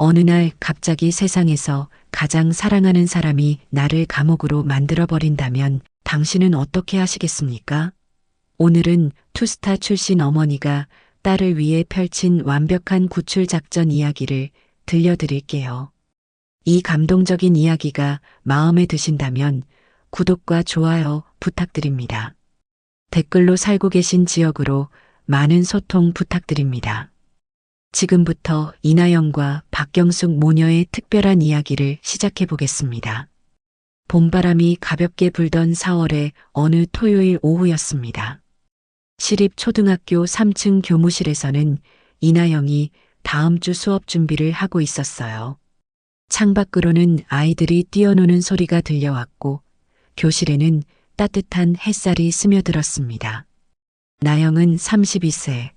어느 날 갑자기 세상에서 가장 사랑하는 사람이 나를 감옥으로 만들어버린다면 당신은 어떻게 하시겠습니까? 오늘은 투스타 출신 어머니가 딸을 위해 펼친 완벽한 구출 작전 이야기를 들려드릴게요. 이 감동적인 이야기가 마음에 드신다면 구독과 좋아요 부탁드립니다. 댓글로 살고 계신 지역으로 많은 소통 부탁드립니다. 지금부터 이나영과 박경숙 모녀의 특별한 이야기를 시작해 보겠습니다. 봄바람이 가볍게 불던 4월의 어느 토요일 오후였습니다. 시립초등학교 3층 교무실에서는 이나영이 다음 주 수업 준비를 하고 있었어요. 창밖으로는 아이들이 뛰어노는 소리가 들려왔고 교실에는 따뜻한 햇살이 스며들었습니다. 나영은 32세,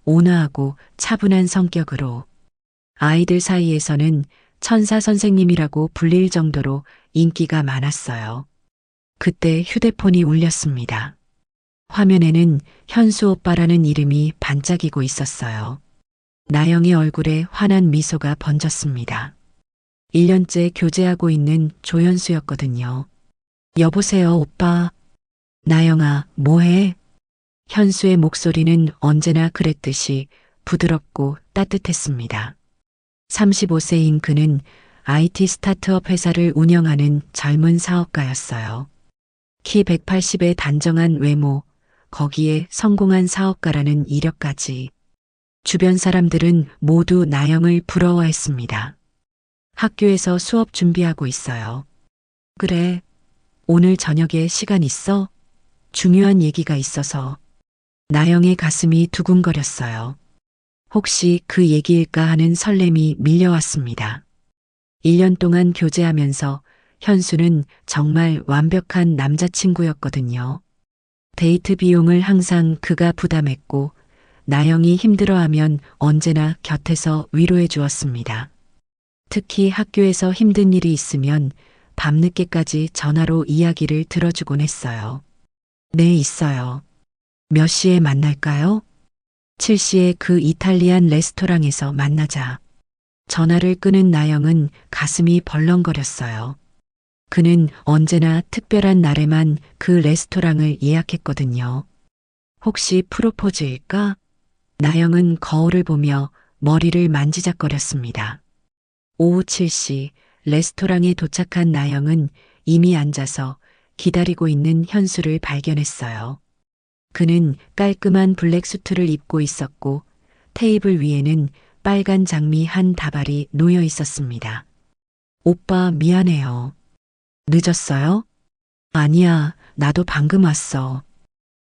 온화하고 차분한 성격으로 아이들 사이에서는 천사 선생님이라고 불릴 정도로 인기가 많았어요. 그때 휴대폰이 울렸습니다. 화면에는 현수 오빠라는 이름이 반짝이고 있었어요. 나영의 얼굴에 환한 미소가 번졌습니다. 1년째 교제하고 있는 조현수였거든요. 여보세요, 오빠. 나영아, 뭐해? 현수의 목소리는 언제나 그랬듯이 부드럽고 따뜻했습니다. 35세인 그는 IT 스타트업 회사를 운영하는 젊은 사업가였어요. 키 180의 단정한 외모, 거기에 성공한 사업가라는 이력까지. 주변 사람들은 모두 나영을 부러워했습니다. 학교에서 수업 준비하고 있어요. 그래, 오늘 저녁에 시간 있어? 중요한 얘기가 있어서. 나영의 가슴이 두근거렸어요. 혹시 그 얘기일까 하는 설렘이 밀려왔습니다. 1년 동안 교제하면서 현수는 정말 완벽한 남자친구였거든요. 데이트 비용을 항상 그가 부담했고 나영이 힘들어하면 언제나 곁에서 위로해 주었습니다. 특히 학교에서 힘든 일이 있으면 밤늦게까지 전화로 이야기를 들어주곤 했어요. 네, 있어요. 몇 시에 만날까요? 7시에 그 이탈리안 레스토랑에서 만나자. 전화를 끊은 나영은 가슴이 벌렁거렸어요. 그는 언제나 특별한 날에만 그 레스토랑을 예약했거든요. 혹시 프로포즈일까? 나영은 거울을 보며 머리를 만지작거렸습니다. 오후 7시 레스토랑에 도착한 나영은 이미 앉아서 기다리고 있는 현수를 발견했어요. 그는 깔끔한 블랙 수트를 입고 있었고 테이블 위에는 빨간 장미 한 다발이 놓여 있었습니다. 오빠, 미안해요. 늦었어요? 아니야, 나도 방금 왔어.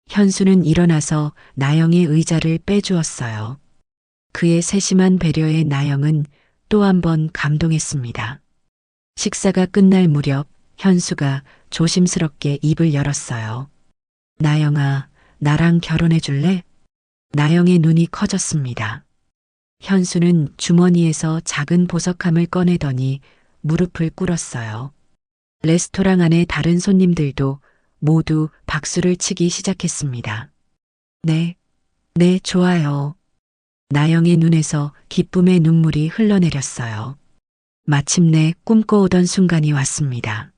현수는 일어나서 나영의 의자를 빼주었어요. 그의 세심한 배려에 나영은 또 한 번 감동했습니다. 식사가 끝날 무렵 현수가 조심스럽게 입을 열었어요. 나영아, 나랑 결혼해 줄래? 나영의 눈이 커졌습니다. 현수는 주머니에서 작은 보석함을 꺼내더니 무릎을 꿇었어요. 레스토랑 안의 다른 손님들도 모두 박수를 치기 시작했습니다. 네, 네, 좋아요. 나영의 눈에서 기쁨의 눈물이 흘러내렸어요. 마침내 꿈꿔오던 순간이 왔습니다.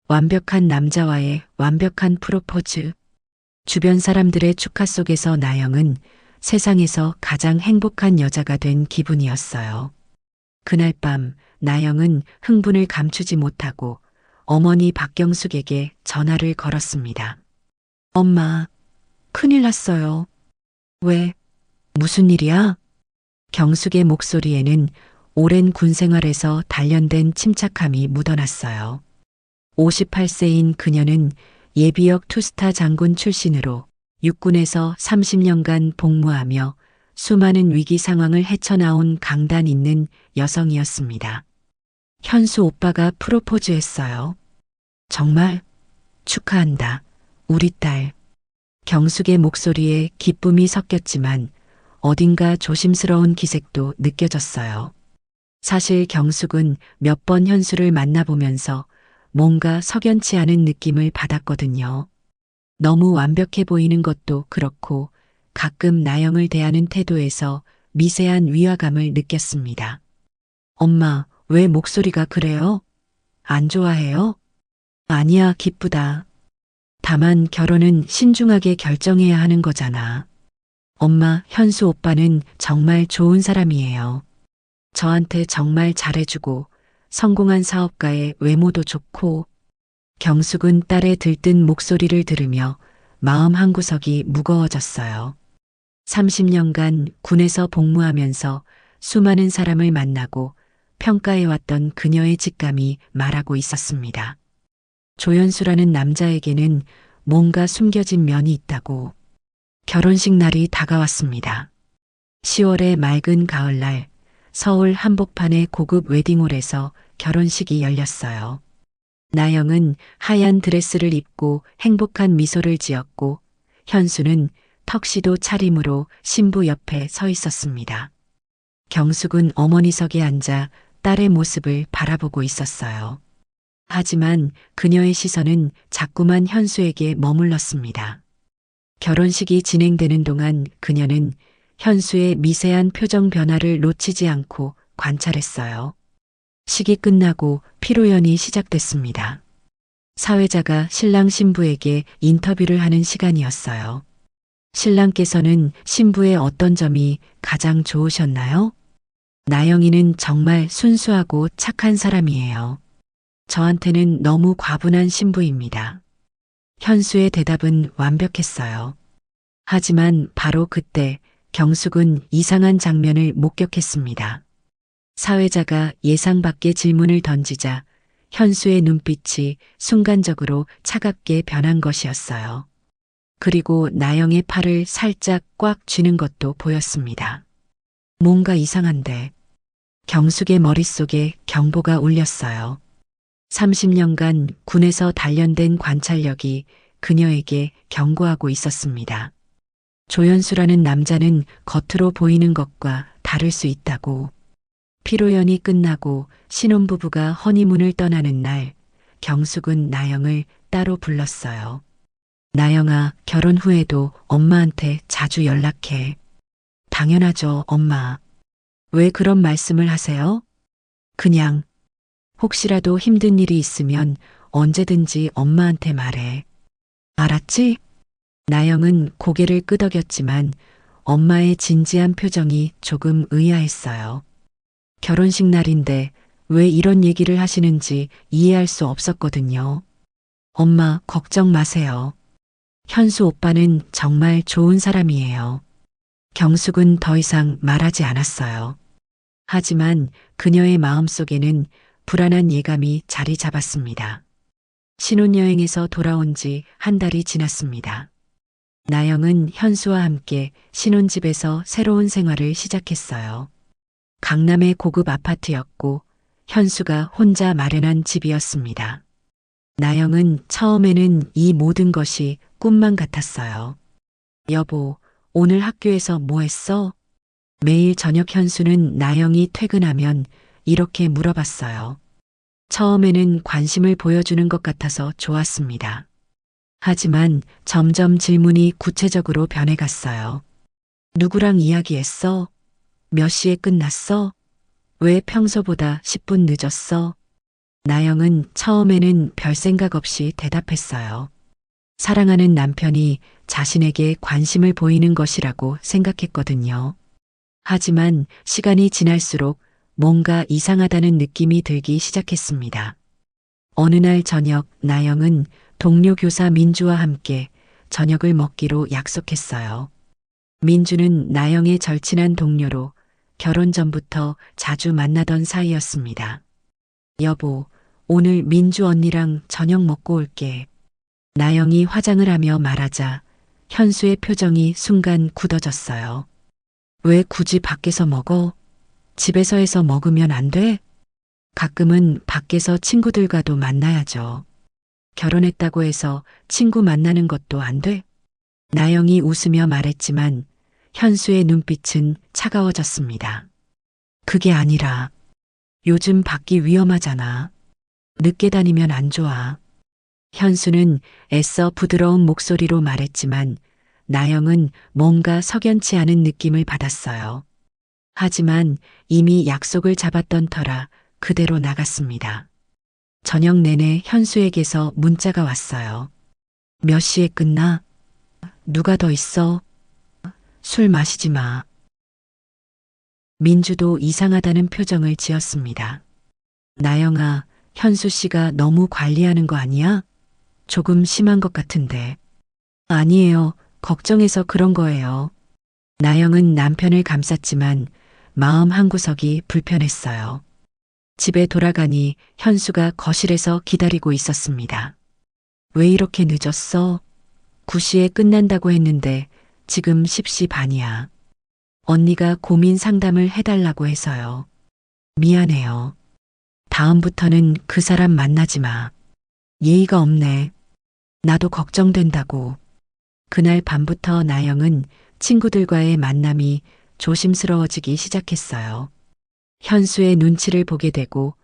완벽한 남자와의 완벽한 프로포즈. 주변 사람들의 축하 속에서 나영은 세상에서 가장 행복한 여자가 된 기분이었어요. 그날 밤 나영은 흥분을 감추지 못하고 어머니 박경숙에게 전화를 걸었습니다. 엄마, 큰일 났어요. 왜? 무슨 일이야? 경숙의 목소리에는 오랜 군 생활에서 단련된 침착함이 묻어났어요. 58세인 그녀는 예비역 투스타 장군 출신으로 육군에서 30년간 복무하며 수많은 위기 상황을 헤쳐나온 강단 있는 여성이었습니다. 현수 오빠가 프로포즈했어요. 정말? 축하한다. 우리 딸. 경숙의 목소리에 기쁨이 섞였지만 어딘가 조심스러운 기색도 느껴졌어요. 사실 경숙은 몇 번 현수를 만나보면서 뭔가 석연치 않은 느낌을 받았거든요. 너무 완벽해 보이는 것도 그렇고 가끔 나영을 대하는 태도에서 미세한 위화감을 느꼈습니다. 엄마, 왜 목소리가 그래요? 안 좋아해요? 아니야, 기쁘다. 다만 결혼은 신중하게 결정해야 하는 거잖아. 엄마, 현수 오빠는 정말 좋은 사람이에요. 저한테 정말 잘해주고 성공한 사업가의 외모도 좋고. 경숙은 딸의 들뜬 목소리를 들으며 마음 한구석이 무거워졌어요. 30년간 군에서 복무하면서 수많은 사람을 만나고 평가해왔던 그녀의 직감이 말하고 있었습니다. 조연수라는 남자에게는 뭔가 숨겨진 면이 있다고. 결혼식 날이 다가왔습니다. 10월의 맑은 가을날 서울 한복판의 고급 웨딩홀에서 결혼식이 열렸어요. 나영은 하얀 드레스를 입고 행복한 미소를 지었고 현수는 턱시도 차림으로 신부 옆에 서 있었습니다. 경숙은 어머니석에 앉아 딸의 모습을 바라보고 있었어요. 하지만 그녀의 시선은 자꾸만 현수에게 머물렀습니다. 결혼식이 진행되는 동안 그녀는 현수의 미세한 표정 변화를 놓치지 않고 관찰했어요. 식이 끝나고 피로연이 시작됐습니다. 사회자가 신랑 신부에게 인터뷰를 하는 시간이었어요. 신랑께서는 신부의 어떤 점이 가장 좋으셨나요? 나영이는 정말 순수하고 착한 사람이에요. 저한테는 너무 과분한 신부입니다. 현수의 대답은 완벽했어요. 하지만 바로 그때 경숙은 이상한 장면을 목격했습니다. 사회자가 예상 밖의 질문을 던지자 현수의 눈빛이 순간적으로 차갑게 변한 것이었어요. 그리고 나영의 팔을 살짝 꽉 쥐는 것도 보였습니다. 뭔가 이상한데. 경숙의 머릿속에 경보가 울렸어요. 30년간 군에서 단련된 관찰력이 그녀에게 경고하고 있었습니다. 조연수라는 남자는 겉으로 보이는 것과 다를 수 있다고. 피로연이 끝나고 신혼부부가 허니문을 떠나는 날, 경숙은 나영을 따로 불렀어요. 나영아, 결혼 후에도 엄마한테 자주 연락해. 당연하죠, 엄마. 왜 그런 말씀을 하세요? 그냥, 혹시라도 힘든 일이 있으면 언제든지 엄마한테 말해. 알았지? 나영은 고개를 끄덕였지만 엄마의 진지한 표정이 조금 의아했어요. 결혼식 날인데 왜 이런 얘기를 하시는지 이해할 수 없었거든요. 엄마, 걱정 마세요. 현수 오빠는 정말 좋은 사람이에요. 경숙은 더 이상 말하지 않았어요. 하지만 그녀의 마음속에는 불안한 예감이 자리 잡았습니다. 신혼여행에서 돌아온 지 한 달이 지났습니다. 나영은 현수와 함께 신혼집에서 새로운 생활을 시작했어요. 강남의 고급 아파트였고 현수가 혼자 마련한 집이었습니다. 나영은 처음에는 이 모든 것이 꿈만 같았어요. 여보, 오늘 학교에서 뭐 했어? 매일 저녁 현수는 나영이 퇴근하면 이렇게 물어봤어요. 처음에는 관심을 보여주는 것 같아서 좋았습니다. 하지만 점점 질문이 구체적으로 변해갔어요. 누구랑 이야기했어? 몇 시에 끝났어? 왜 평소보다 10분 늦었어? 나영은 처음에는 별 생각 없이 대답했어요. 사랑하는 남편이 자신에게 관심을 보이는 것이라고 생각했거든요. 하지만 시간이 지날수록 뭔가 이상하다는 느낌이 들기 시작했습니다. 어느 날 저녁 나영은 동료 교사 민주와 함께 저녁을 먹기로 약속했어요. 민주는 나영의 절친한 동료로 결혼 전부터 자주 만나던 사이였습니다. 여보, 오늘 민주 언니랑 저녁 먹고 올게. 나영이 화장을 하며 말하자 현수의 표정이 순간 굳어졌어요. 왜 굳이 밖에서 먹어? 집에서 해서 먹으면 안 돼? 가끔은 밖에서 친구들과도 만나야죠. 결혼했다고 해서 친구 만나는 것도 안 돼? 나영이 웃으며 말했지만 현수의 눈빛은 차가워졌습니다. 그게 아니라 요즘 밖이 위험하잖아. 늦게 다니면 안 좋아. 현수는 애써 부드러운 목소리로 말했지만 나영은 뭔가 석연치 않은 느낌을 받았어요. 하지만 이미 약속을 잡았던 터라 그대로 나갔습니다. 저녁 내내 현수에게서 문자가 왔어요. 몇 시에 끝나? 누가 더 있어? 술 마시지 마. 민주도 이상하다는 표정을 지었습니다. 나영아, 현수 씨가 너무 관리하는 거 아니야? 조금 심한 것 같은데. 아니에요. 걱정해서 그런 거예요. 나영은 남편을 감쌌지만 마음 한구석이 불편했어요. 집에 돌아가니 현수가 거실에서 기다리고 있었습니다. 왜 이렇게 늦었어? 9시에 끝난다고 했는데 지금 10시 반이야. 언니가 고민 상담을 해달라고 해서요. 미안해요. 다음부터는 그 사람 만나지 마. 예의가 없네. 나도 걱정된다고. 그날 밤부터 나영은 친구들과의 만남이 조심스러워지기 시작했어요. 현수의 눈치를 보게 되고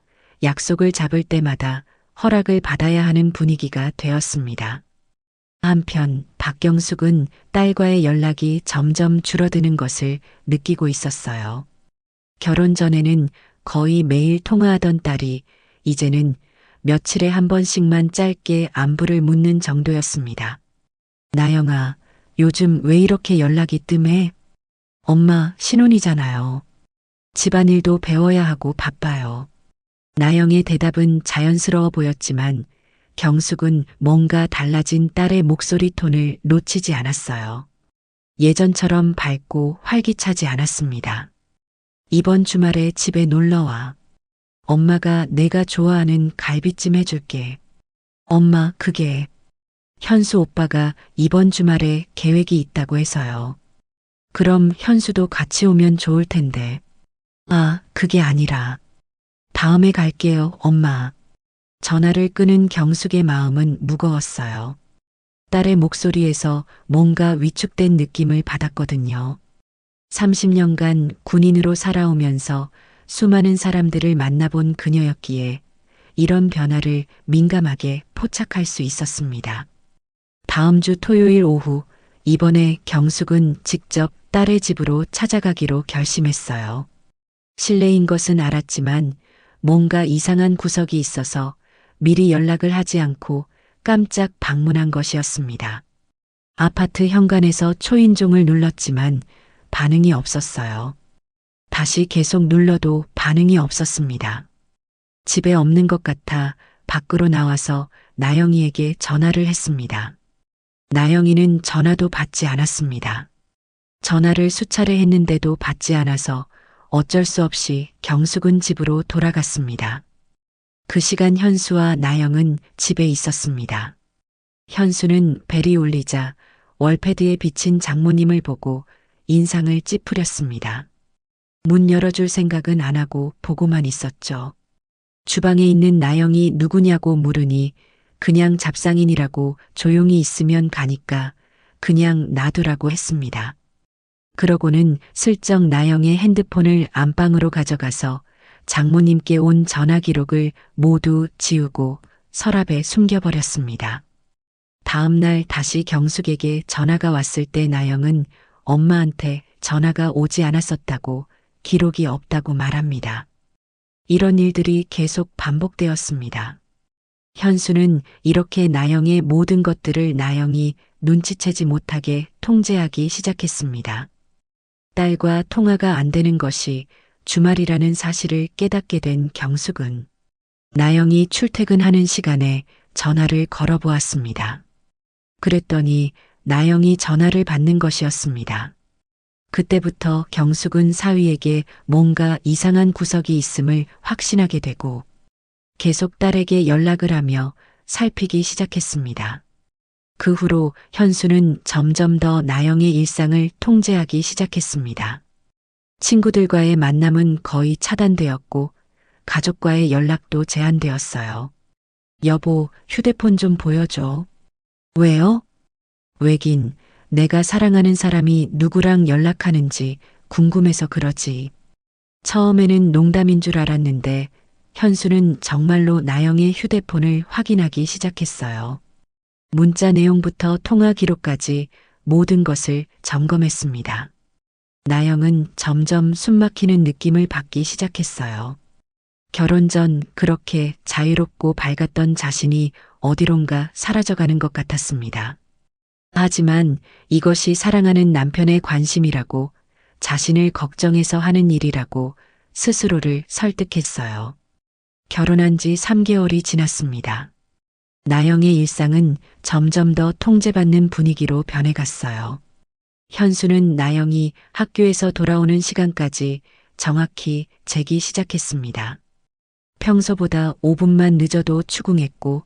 약속을 잡을 때마다 허락을 받아야 하는 분위기가 되었습니다. 한편 박경숙은 딸과의 연락이 점점 줄어드는 것을 느끼고 있었어요. 결혼 전에는 거의 매일 통화하던 딸이 이제는 며칠에 한 번씩만 짧게 안부를 묻는 정도였습니다. 나영아, 요즘 왜 이렇게 연락이 뜸해? 엄마, 신혼이잖아요. 집안일도 배워야 하고 바빠요. 나영의 대답은 자연스러워 보였지만 경숙은 뭔가 달라진 딸의 목소리 톤을 놓치지 않았어요. 예전처럼 밝고 활기차지 않았습니다. 이번 주말에 집에 놀러와. 엄마가 내가 좋아하는 갈비찜 해줄게. 엄마, 그게 현수 오빠가 이번 주말에 계획이 있다고 해서요. 그럼 현수도 같이 오면 좋을 텐데. 아, 그게 아니라. 다음에 갈게요, 엄마. 전화를 끊은 경숙의 마음은 무거웠어요. 딸의 목소리에서 뭔가 위축된 느낌을 받았거든요. 30년간 군인으로 살아오면서 수많은 사람들을 만나본 그녀였기에 이런 변화를 민감하게 포착할 수 있었습니다. 다음 주 토요일 오후 이번에 경숙은 직접 딸의 집으로 찾아가기로 결심했어요. 실내인 것은 알았지만 뭔가 이상한 구석이 있어서 미리 연락을 하지 않고 깜짝 방문한 것이었습니다. 아파트 현관에서 초인종을 눌렀지만 반응이 없었어요. 다시 계속 눌러도 반응이 없었습니다. 집에 없는 것 같아 밖으로 나와서 나영이에게 전화를 했습니다. 나영이는 전화도 받지 않았습니다. 전화를 수차례 했는데도 받지 않아서 어쩔 수 없이 경숙은 집으로 돌아갔습니다. 그 시간 현수와 나영은 집에 있었습니다. 현수는 벨이 울리자 월패드에 비친 장모님을 보고 인상을 찌푸렸습니다. 문 열어줄 생각은 안 하고 보고만 있었죠. 주방에 있는 나영이 누구냐고 물으니 그냥 잡상인이라고 조용히 있으면 가니까 그냥 놔두라고 했습니다. 그러고는 슬쩍 나영의 핸드폰을 안방으로 가져가서 장모님께 온 전화 기록을 모두 지우고 서랍에 숨겨버렸습니다. 다음 날 다시 경숙에게 전화가 왔을 때 나영은 엄마한테 전화가 오지 않았었다고 기록이 없다고 말합니다. 이런 일들이 계속 반복되었습니다. 현수는 이렇게 나영의 모든 것들을 나영이 눈치채지 못하게 통제하기 시작했습니다. 딸과 통화가 안 되는 것이 주말이라는 사실을 깨닫게 된 경숙은 나영이 출퇴근하는 시간에 전화를 걸어보았습니다. 그랬더니 나영이 전화를 받는 것이었습니다. 그때부터 경숙은 사위에게 뭔가 이상한 구석이 있음을 확신하게 되고 계속 딸에게 연락을 하며 살피기 시작했습니다. 그 후로 현수는 점점 더 나영의 일상을 통제하기 시작했습니다. 친구들과의 만남은 거의 차단되었고 가족과의 연락도 제한되었어요. 여보, 휴대폰 좀 보여줘. 왜요? 왜긴 내가 사랑하는 사람이 누구랑 연락하는지 궁금해서 그러지. 처음에는 농담인 줄 알았는데 현수는 정말로 나영의 휴대폰을 확인하기 시작했어요. 문자 내용부터 통화 기록까지 모든 것을 점검했습니다. 나영은 점점 숨막히는 느낌을 받기 시작했어요. 결혼 전 그렇게 자유롭고 밝았던 자신이 어디론가 사라져가는 것 같았습니다. 하지만 이것이 사랑하는 남편의 관심이라고, 자신을 걱정해서 하는 일이라고 스스로를 설득했어요. 결혼한 지 3개월이 지났습니다. 나영의 일상은 점점 더 통제받는 분위기로 변해갔어요. 현수는 나영이 학교에서 돌아오는 시간까지 정확히 재기 시작했습니다. 평소보다 5분만 늦어도 추궁했고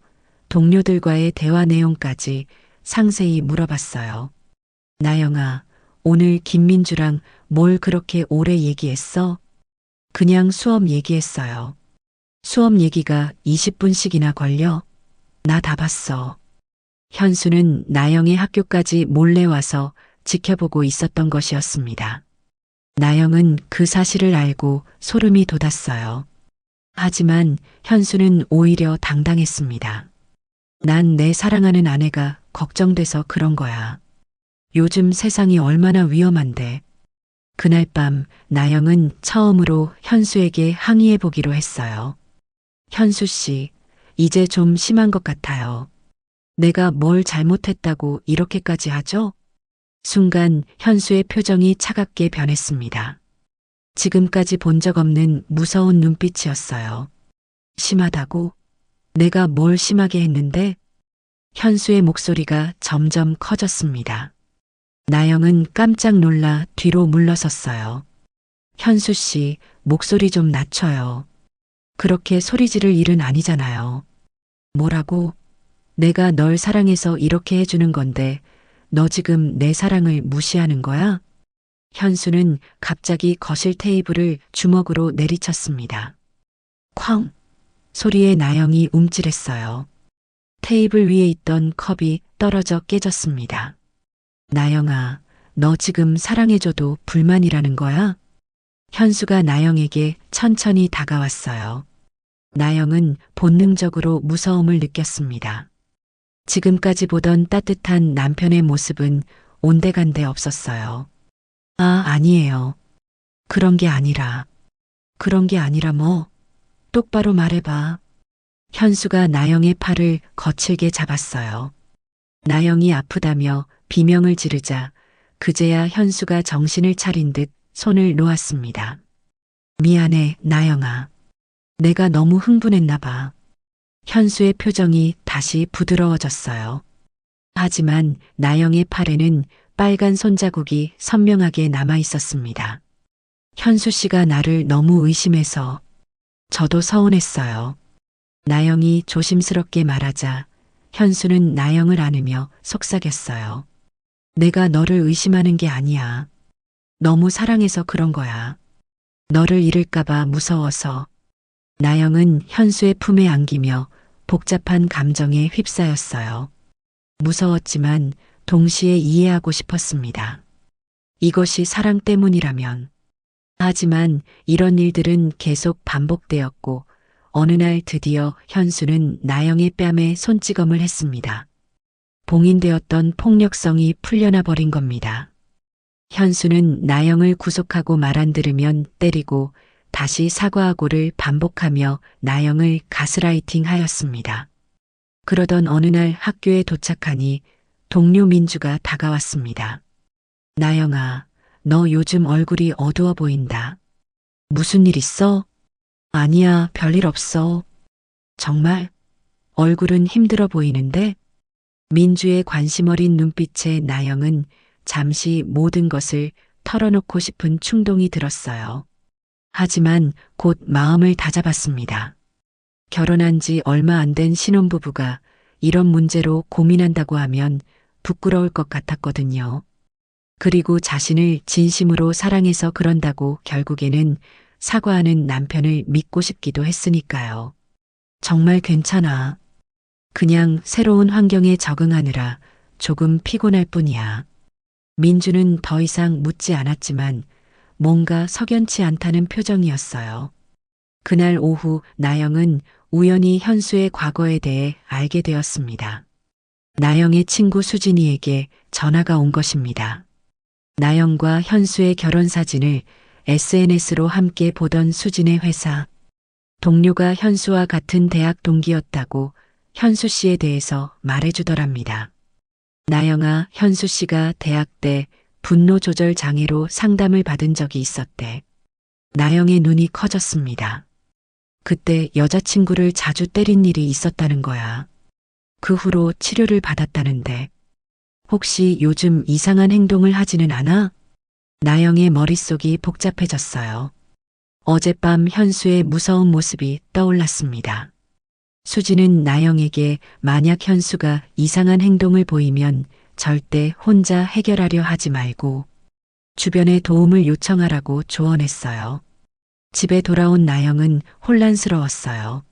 동료들과의 대화 내용까지 상세히 물어봤어요. 나영아, 오늘 김민주랑 뭘 그렇게 오래 얘기했어? 그냥 수업 얘기했어요. 수업 얘기가 20분씩이나 걸려? 나 다 봤어. 현수는 나영의 학교까지 몰래 와서 지켜보고 있었던 것이었습니다. 나영은 그 사실을 알고 소름이 돋았어요. 하지만 현수는 오히려 당당했습니다. 난 내 사랑하는 아내가 걱정돼서 그런 거야. 요즘 세상이 얼마나 위험한데. 그날 밤 나영은 처음으로 현수에게 항의해 보기로 했어요. 현수 씨, 이제 좀 심한 것 같아요. 내가 뭘 잘못했다고 이렇게까지 하죠? 순간 현수의 표정이 차갑게 변했습니다. 지금까지 본 적 없는 무서운 눈빛이었어요. 심하다고? 내가 뭘 심하게 했는데? 현수의 목소리가 점점 커졌습니다. 나영은 깜짝 놀라 뒤로 물러섰어요. 현수 씨, 목소리 좀 낮춰요. 그렇게 소리 지를 일은 아니잖아요. 뭐라고? 내가 널 사랑해서 이렇게 해주는 건데, 너 지금 내 사랑을 무시하는 거야? 현수는 갑자기 거실 테이블을 주먹으로 내리쳤습니다. 쾅! 소리에 나영이 움찔했어요. 테이블 위에 있던 컵이 떨어져 깨졌습니다. 나영아, 너 지금 사랑해줘도 불만이라는 거야? 현수가 나영에게 천천히 다가왔어요. 나영은 본능적으로 무서움을 느꼈습니다. 지금까지 보던 따뜻한 남편의 모습은 온데간데 없었어요. 아, 아니에요. 그런 게 아니라. 그런 게 아니라 뭐? 똑바로 말해봐. 현수가 나영의 팔을 거칠게 잡았어요. 나영이 아프다며 비명을 지르자 그제야 현수가 정신을 차린 듯 손을 놓았습니다. 미안해, 나영아. 내가 너무 흥분했나 봐. 현수의 표정이 다시 부드러워졌어요. 하지만 나영의 팔에는 빨간 손자국이 선명하게 남아 있었습니다. 현수 씨가 나를 너무 의심해서 저도 서운했어요. 나영이 조심스럽게 말하자 현수는 나영을 안으며 속삭였어요. 내가 너를 의심하는 게 아니야. 너무 사랑해서 그런 거야. 너를 잃을까봐 무서워서. 나영은 현수의 품에 안기며 복잡한 감정에 휩싸였어요. 무서웠지만 동시에 이해하고 싶었습니다. 이것이 사랑 때문이라면. 하지만 이런 일들은 계속 반복되었고 어느 날 드디어 현수는 나영의 뺨에 손찌검을 했습니다. 봉인되었던 폭력성이 풀려나 버린 겁니다. 현수는 나영을 구속하고 말 안 들으면 때리고 다시 사과하고를 반복하며 나영을 가스라이팅 하였습니다. 그러던 어느 날 학교에 도착하니 동료 민주가 다가왔습니다. 나영아, 너 요즘 얼굴이 어두워 보인다. 무슨 일 있어? 아니야, 별일 없어. 정말? 얼굴은 힘들어 보이는데? 민주의 관심 어린 눈빛에 나영은 잠시 모든 것을 털어놓고 싶은 충동이 들었어요. 하지만 곧 마음을 다잡았습니다. 결혼한 지 얼마 안 된 신혼부부가 이런 문제로 고민한다고 하면 부끄러울 것 같았거든요. 그리고 자신을 진심으로 사랑해서 그런다고 결국에는 사과하는 남편을 믿고 싶기도 했으니까요. 정말 괜찮아. 그냥 새로운 환경에 적응하느라 조금 피곤할 뿐이야. 민주는 더 이상 묻지 않았지만 뭔가 석연치 않다는 표정이었어요. 그날 오후 나영은 우연히 현수의 과거에 대해 알게 되었습니다. 나영의 친구 수진이에게 전화가 온 것입니다. 나영과 현수의 결혼 사진을 SNS로 함께 보던 수진의 회사. 동료가 현수와 같은 대학 동기였다고 현수 씨에 대해서 말해주더랍니다. 나영아, 현수 씨가 대학 때 분노 조절 장애로 상담을 받은 적이 있었대. 나영의 눈이 커졌습니다. 그때 여자친구를 자주 때린 일이 있었다는 거야. 그 후로 치료를 받았다는데 혹시 요즘 이상한 행동을 하지는 않아? 나영의 머릿속이 복잡해졌어요. 어젯밤 현수의 무서운 모습이 떠올랐습니다. 수지는 나영에게 만약 현수가 이상한 행동을 보이면 절대 혼자 해결하려 하지 말고 주변에 도움을 요청하라고 조언했어요. 집에 돌아온 나영은 혼란스러웠어요.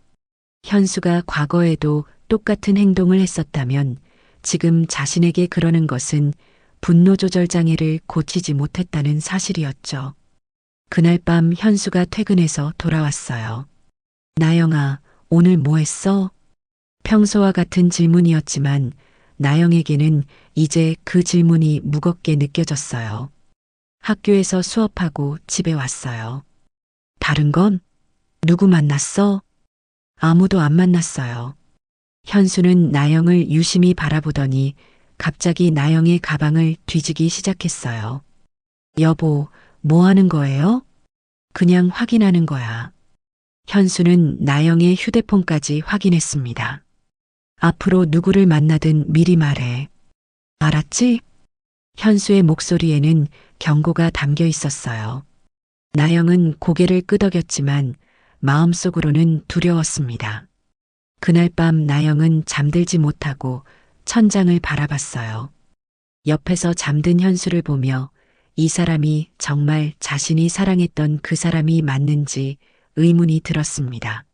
현수가 과거에도 똑같은 행동을 했었다면 지금 자신에게 그러는 것은 분노 조절 장애를 고치지 못했다는 사실이었죠. 그날 밤 현수가 퇴근해서 돌아왔어요. 나영아, 오늘 뭐 했어? 평소와 같은 질문이었지만 나영에게는 이제 그 질문이 무겁게 느껴졌어요. 학교에서 수업하고 집에 왔어요. 다른 건? 누구 만났어? 아무도 안 만났어요. 현수는 나영을 유심히 바라보더니 갑자기 나영의 가방을 뒤지기 시작했어요. 여보, 뭐 하는 거예요? 그냥 확인하는 거야. 현수는 나영의 휴대폰까지 확인했습니다. 앞으로 누구를 만나든 미리 말해. 알았지? 현수의 목소리에는 경고가 담겨 있었어요. 나영은 고개를 끄덕였지만 마음속으로는 두려웠습니다. 그날 밤 나영은 잠들지 못하고 천장을 바라봤어요. 옆에서 잠든 현수를 보며 이 사람이 정말 자신이 사랑했던 그 사람이 맞는지 의문이 들었습니다.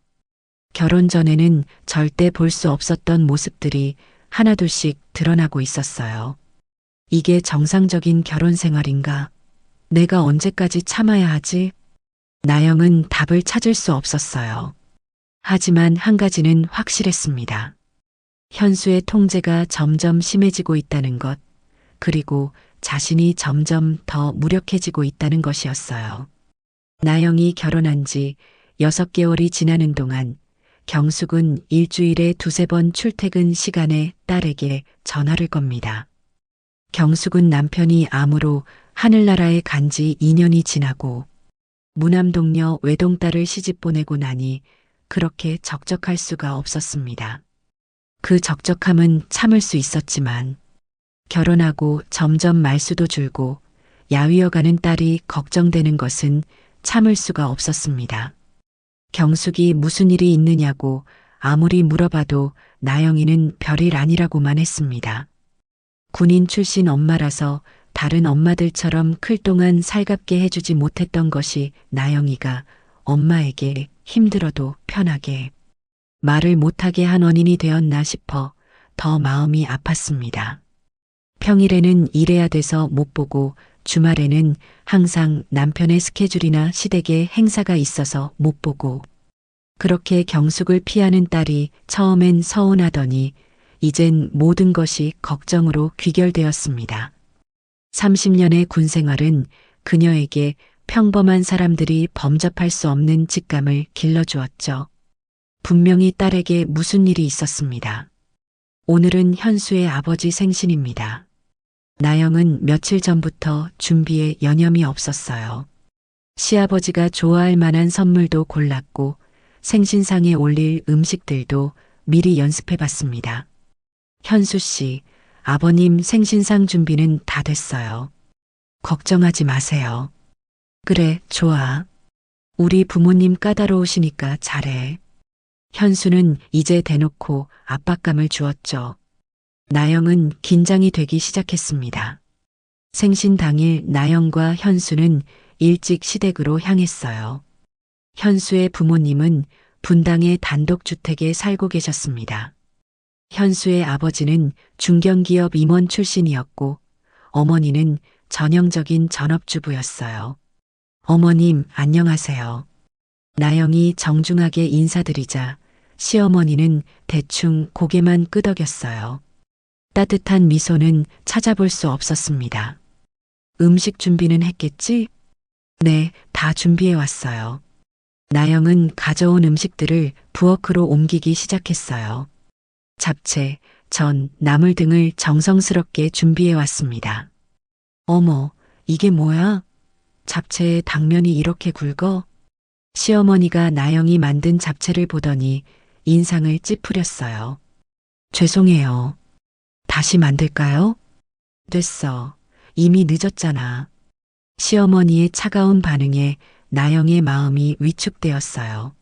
결혼 전에는 절대 볼 수 없었던 모습들이 하나둘씩 드러나고 있었어요. 이게 정상적인 결혼 생활인가? 내가 언제까지 참아야 하지? 나영은 답을 찾을 수 없었어요. 하지만 한 가지는 확실했습니다. 현수의 통제가 점점 심해지고 있다는 것, 그리고 자신이 점점 더 무력해지고 있다는 것이었어요. 나영이 결혼한 지 6개월이 지나는 동안 경숙은 일주일에 2~3번 출퇴근 시간에 딸에게 전화를 겁니다. 경숙은 남편이 암으로 하늘나라에 간 지 2년이 지나고 무남동녀 외동딸을 시집 보내고 나니 그렇게 적적할 수가 없었습니다. 그 적적함은 참을 수 있었지만 결혼하고 점점 말수도 줄고 야위어가는 딸이 걱정되는 것은 참을 수가 없었습니다. 경숙이 무슨 일이 있느냐고 아무리 물어봐도 나영이는 별일 아니라고만 했습니다. 군인 출신 엄마라서 다른 엄마들처럼 클 동안 살갑게 해주지 못했던 것이 나영이가 엄마에게 힘들어도 편하게 말을 못하게 한 원인이 되었나 싶어 더 마음이 아팠습니다. 평일에는 일해야 돼서 못 보고 주말에는 항상 남편의 스케줄이나 시댁에 행사가 있어서 못 보고 그렇게 경숙을 피하는 딸이 처음엔 서운하더니 이젠 모든 것이 걱정으로 귀결되었습니다. 30년의 군 생활은 그녀에게 평범한 사람들이 범접할 수 없는 직감을 길러주었죠. 분명히 딸에게 무슨 일이 있었습니다. 오늘은 현수의 아버지 생신입니다. 나영은 며칠 전부터 준비에 여념이 없었어요. 시아버지가 좋아할 만한 선물도 골랐고 생신상에 올릴 음식들도 미리 연습해 봤습니다. 현수 씨, 아버님 생신상 준비는 다 됐어요. 걱정하지 마세요. 그래, 좋아. 우리 부모님 까다로우시니까 잘해. 현수는 이제 대놓고 압박감을 주었죠. 나영은 긴장이 되기 시작했습니다. 생신 당일 나영과 현수는 일찍 시댁으로 향했어요. 현수의 부모님은 분당의 단독주택에 살고 계셨습니다. 현수의 아버지는 중견기업 임원 출신이었고 어머니는 전형적인 전업주부였어요. 어머님, 안녕하세요. 나영이 정중하게 인사드리자 시어머니는 대충 고개만 끄덕였어요. 따뜻한 미소는 찾아볼 수 없었습니다. 음식 준비는 했겠지? 네, 다 준비해 왔어요. 나영은 가져온 음식들을 부엌으로 옮기기 시작했어요. 잡채, 전, 나물 등을 정성스럽게 준비해 왔습니다. 어머, 이게 뭐야? 잡채에 당면이 이렇게 굵어? 시어머니가 나영이 만든 잡채를 보더니 인상을 찌푸렸어요. 죄송해요. 다시 만들까요? 됐어. 이미 늦었잖아. 시어머니의 차가운 반응에 나영의 마음이 위축되었어요.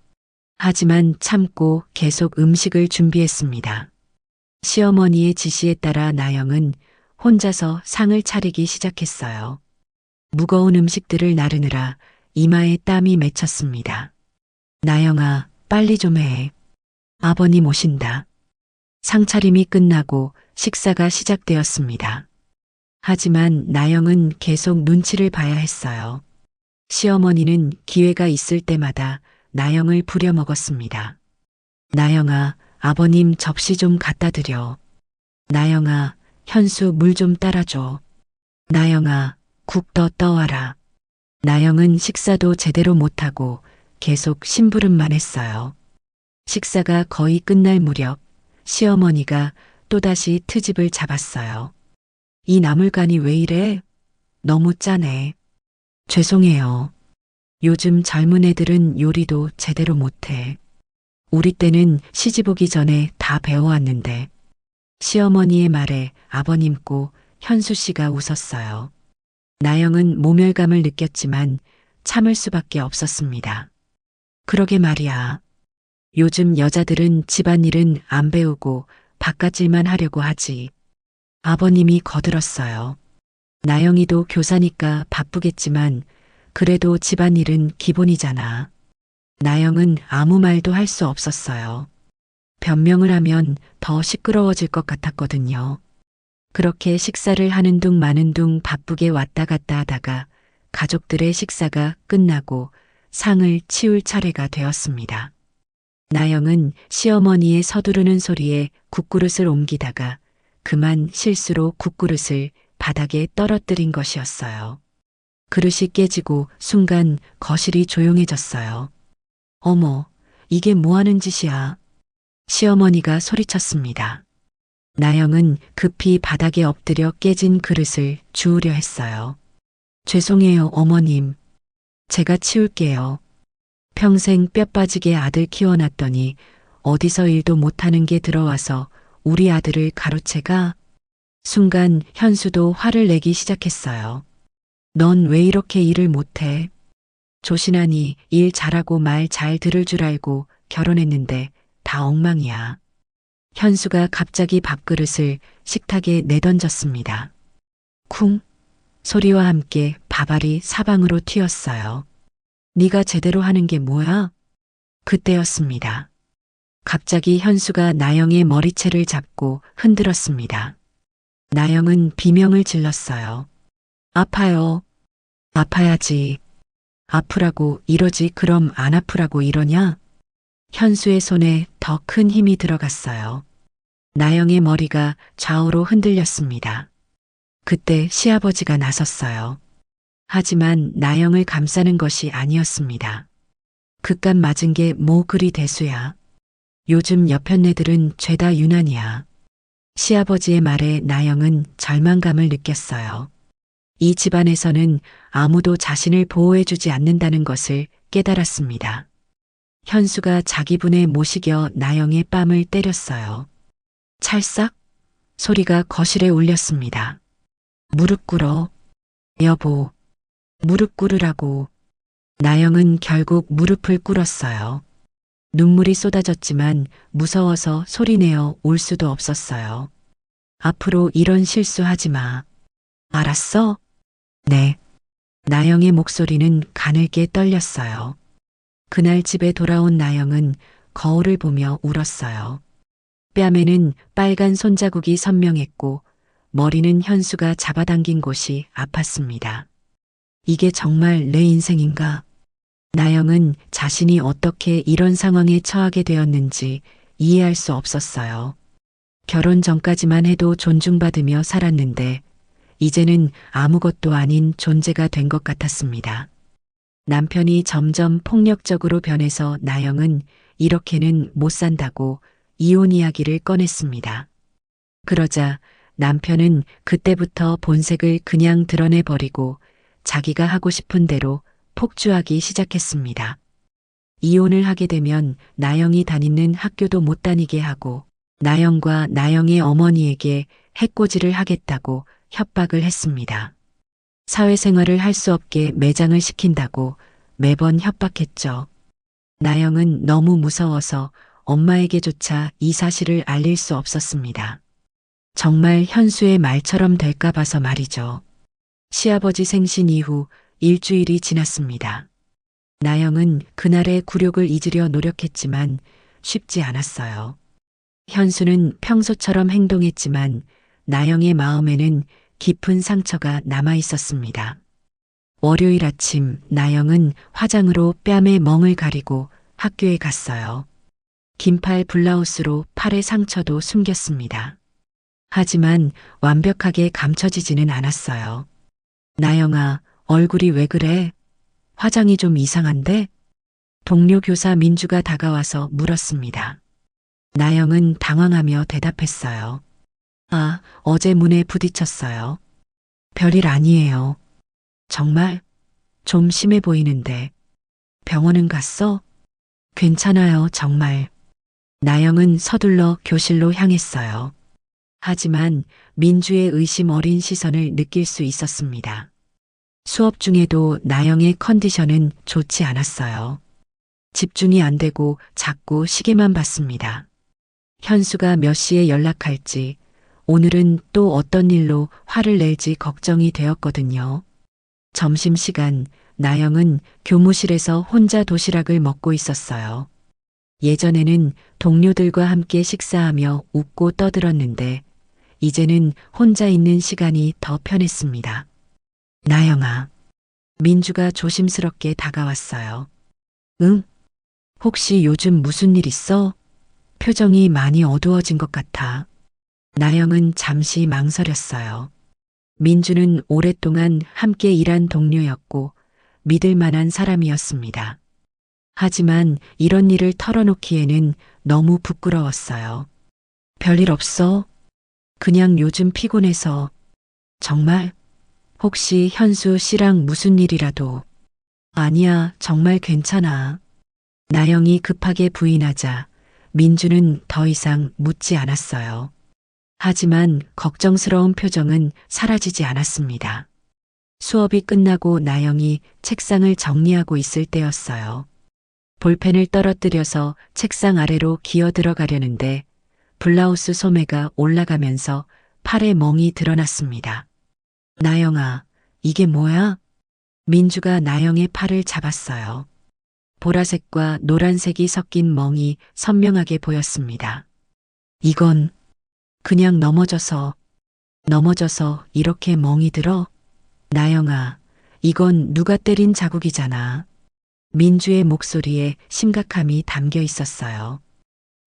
하지만 참고 계속 음식을 준비했습니다. 시어머니의 지시에 따라 나영은 혼자서 상을 차리기 시작했어요. 무거운 음식들을 나르느라 이마에 땀이 맺혔습니다. 나영아, 빨리 좀 해. 아버님 오신다. 상차림이 끝나고 식사가 시작되었습니다. 하지만 나영은 계속 눈치를 봐야 했어요. 시어머니는 기회가 있을 때마다 나영을 부려먹었습니다. 나영아, 아버님 접시 좀 갖다 드려. 나영아, 현수 물 좀 따라줘. 나영아, 국 더 떠와라. 나영은 식사도 제대로 못하고 계속 심부름만 했어요. 식사가 거의 끝날 무렵 시어머니가 또다시 트집을 잡았어요. 이 나물간이 왜 이래? 너무 짜네. 죄송해요. 요즘 젊은 애들은 요리도 제대로 못해. 우리 때는 시집 오기 전에 다 배워왔는데. 시어머니의 말에 아버님 고 현수 씨가 웃었어요. 나영은 모멸감을 느꼈지만 참을 수밖에 없었습니다. 그러게 말이야. 요즘 여자들은 집안일은 안 배우고 바깥일만 하려고 하지. 아버님이 거들었어요. 나영이도 교사니까 바쁘겠지만 그래도 집안일은 기본이잖아. 나영은 아무 말도 할 수 없었어요. 변명을 하면 더 시끄러워질 것 같았거든요. 그렇게 식사를 하는 둥 마는 둥 바쁘게 왔다 갔다 하다가 가족들의 식사가 끝나고 상을 치울 차례가 되었습니다. 나영은 시어머니의 서두르는 소리에 국그릇을 옮기다가 그만 실수로 국그릇을 바닥에 떨어뜨린 것이었어요. 그릇이 깨지고 순간 거실이 조용해졌어요. 어머, 이게 뭐 하는 짓이야? 시어머니가 소리쳤습니다. 나영은 급히 바닥에 엎드려 깨진 그릇을 주우려 했어요. 죄송해요, 어머님. 제가 치울게요. 평생 뼈 빠지게 아들 키워놨더니 어디서 일도 못하는 게 들어와서 우리 아들을 가로채가? 순간 현수도 화를 내기 시작했어요. 넌 왜 이렇게 일을 못해? 조신하니 일 잘하고 말 잘 들을 줄 알고 결혼했는데 다 엉망이야. 현수가 갑자기 밥그릇을 식탁에 내던졌습니다. 쿵 소리와 함께 밥알이 사방으로 튀었어요. 네가 제대로 하는 게 뭐야? 그때였습니다. 갑자기 현수가 나영의 머리채를 잡고 흔들었습니다. 나영은 비명을 질렀어요. 아파요. 아파야지. 아프라고 이러지 그럼 안 아프라고 이러냐? 현수의 손에 더 큰 힘이 들어갔어요. 나영의 머리가 좌우로 흔들렸습니다. 그때 시아버지가 나섰어요. 하지만 나영을 감싸는 것이 아니었습니다. 그깟 맞은 게 뭐 그리 대수야. 요즘 여편네들은 죄다 유난이야. 시아버지의 말에 나영은 절망감을 느꼈어요. 이 집안에서는 아무도 자신을 보호해주지 않는다는 것을 깨달았습니다. 현수가 자기 분에 모시겨 나영의 뺨을 때렸어요. 찰싹 소리가 거실에 울렸습니다. 무릎 꿇어. 여보, 무릎 꿇으라고. 나영은 결국 무릎을 꿇었어요. 눈물이 쏟아졌지만 무서워서 소리내어 울 수도 없었어요. 앞으로 이런 실수하지 마. 알았어? 네. 나영의 목소리는 가늘게 떨렸어요. 그날 집에 돌아온 나영은 거울을 보며 울었어요. 뺨에는 빨간 손자국이 선명했고 머리는 현수가 잡아당긴 곳이 아팠습니다. 이게 정말 내 인생인가? 나영은 자신이 어떻게 이런 상황에 처하게 되었는지 이해할 수 없었어요. 결혼 전까지만 해도 존중받으며 살았는데 이제는 아무것도 아닌 존재가 된 것 같았습니다. 남편이 점점 폭력적으로 변해서 나영은 이렇게는 못 산다고 이혼 이야기를 꺼냈습니다. 그러자 남편은 그때부터 본색을 그냥 드러내버리고 자기가 하고 싶은 대로 폭주하기 시작했습니다. 이혼을 하게 되면 나영이 다니는 학교도 못 다니게 하고 나영과 나영의 어머니에게 해코지를 하겠다고 협박을 했습니다. 사회생활을 할 수 없게 매장을 시킨다고 매번 협박했죠. 나영은 너무 무서워서 엄마에게조차 이 사실을 알릴 수 없었습니다. 정말 현수의 말처럼 될까 봐서 말이죠. 시아버지 생신 이후 일주일이 지났습니다. 나영은 그날의 굴욕을 잊으려 노력했지만 쉽지 않았어요. 현수는 평소처럼 행동했지만 나영의 마음에는 깊은 상처가 남아 있었습니다. 월요일 아침 나영은 화장으로 뺨에 멍을 가리고 학교에 갔어요. 긴팔 블라우스로 팔의 상처도 숨겼습니다. 하지만 완벽하게 감춰지지는 않았어요. 나영아, 얼굴이 왜 그래? 화장이 좀 이상한데? 동료 교사 민주가 다가와서 물었습니다. 나영은 당황하며 대답했어요. 아, 어제 문에 부딪혔어요. 별일 아니에요. 정말? 좀 심해 보이는데. 병원은 갔어? 괜찮아요, 정말. 나영은 서둘러 교실로 향했어요. 하지만 민주의 의심 어린 시선을 느낄 수 있었습니다. 수업 중에도 나영의 컨디션은 좋지 않았어요. 집중이 안 되고 자꾸 시계만 봤습니다. 현수가 몇 시에 연락할지, 오늘은 또 어떤 일로 화를 낼지 걱정이 되었거든요. 점심시간, 나영은 교무실에서 혼자 도시락을 먹고 있었어요. 예전에는 동료들과 함께 식사하며 웃고 떠들었는데, 이제는 혼자 있는 시간이 더 편했습니다. 나영아, 민주가 조심스럽게 다가왔어요. 응? 혹시 요즘 무슨 일 있어? 표정이 많이 어두워진 것 같아. 나영은 잠시 망설였어요. 민주는 오랫동안 함께 일한 동료였고 믿을 만한 사람이었습니다. 하지만 이런 일을 털어놓기에는 너무 부끄러웠어요. 별일 없어? 그냥 요즘 피곤해서. 정말? 혹시 현수 씨랑 무슨 일이라도? 아니야, 정말 괜찮아. 나영이 급하게 부인하자 민주는 더 이상 묻지 않았어요. 하지만 걱정스러운 표정은 사라지지 않았습니다. 수업이 끝나고 나영이 책상을 정리하고 있을 때였어요. 볼펜을 떨어뜨려서 책상 아래로 기어 들어가려는데 블라우스 소매가 올라가면서 팔에 멍이 드러났습니다. 나영아, 이게 뭐야? 민주가 나영의 팔을 잡았어요. 보라색과 노란색이 섞인 멍이 선명하게 보였습니다. 이건 그냥 넘어져서 이렇게 멍이 들어? 나영아, 이건 누가 때린 자국이잖아. 민주의 목소리에 심각함이 담겨 있었어요.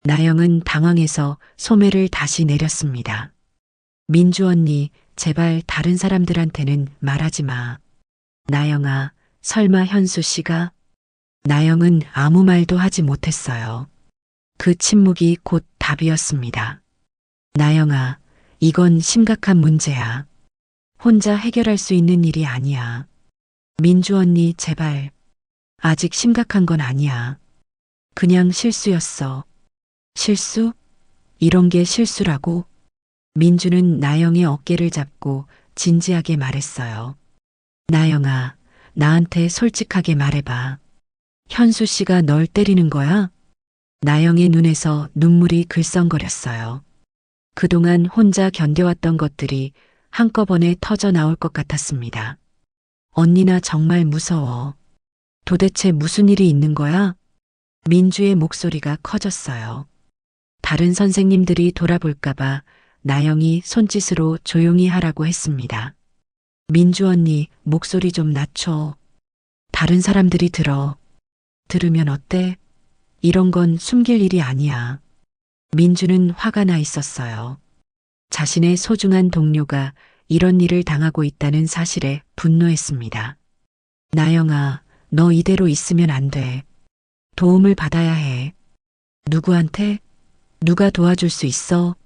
나영은 당황해서 소매를 다시 내렸습니다. 민주 언니, 제발 다른 사람들한테는 말하지 마. 나영아, 설마 현수 씨가? 나영은 아무 말도 하지 못했어요. 그 침묵이 곧 답이었습니다. 나영아, 이건 심각한 문제야. 혼자 해결할 수 있는 일이 아니야. 민주 언니, 제발. 아직 심각한 건 아니야. 그냥 실수였어. 실수? 이런 게 실수라고? 민주는 나영의 어깨를 잡고 진지하게 말했어요. 나영아, 나한테 솔직하게 말해봐. 현수 씨가 널 때리는 거야? 나영의 눈에서 눈물이 글썽거렸어요. 그동안 혼자 견뎌왔던 것들이 한꺼번에 터져 나올 것 같았습니다. 언니나 정말 무서워. 도대체 무슨 일이 있는 거야? 민주의 목소리가 커졌어요. 다른 선생님들이 돌아볼까봐 나영이 손짓으로 조용히 하라고 했습니다. 민주 언니, 목소리 좀 낮춰. 다른 사람들이 들어. 들으면 어때? 이런 건 숨길 일이 아니야. 민주는 화가 나 있었어요. 자신의 소중한 동료가 이런 일을 당하고 있다는 사실에 분노했습니다. 나영아, 너 이대로 있으면 안 돼. 도움을 받아야 해. 누구한테? 누가 도와줄 수 있어?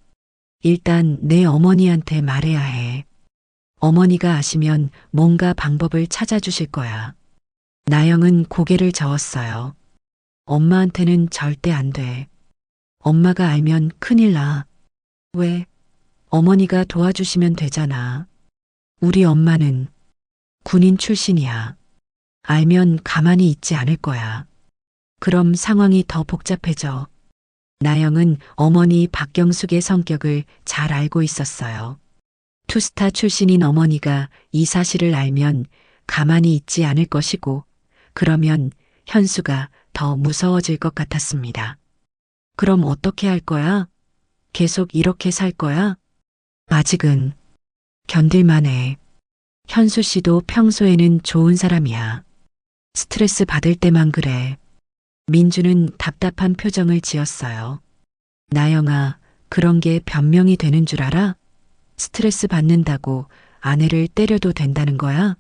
일단 내 어머니한테 말해야 해. 어머니가 아시면 뭔가 방법을 찾아주실 거야. 나영은 고개를 저었어요. 엄마한테는 절대 안 돼. 엄마가 알면 큰일 나. 왜? 어머니가 도와주시면 되잖아. 우리 엄마는 군인 출신이야. 알면 가만히 있지 않을 거야. 그럼 상황이 더 복잡해져. 나영은 어머니 박경숙의 성격을 잘 알고 있었어요. 투스타 출신인 어머니가 이 사실을 알면 가만히 있지 않을 것이고, 그러면 현수가 더 무서워질 것 같았습니다. 그럼 어떻게 할 거야? 계속 이렇게 살 거야? 아직은 견딜만 해. 현수 씨도 평소에는 좋은 사람이야. 스트레스 받을 때만 그래. 민주는 답답한 표정을 지었어요. 나영아, 그런 게 변명이 되는 줄 알아? 스트레스 받는다고 아내를 때려도 된다는 거야?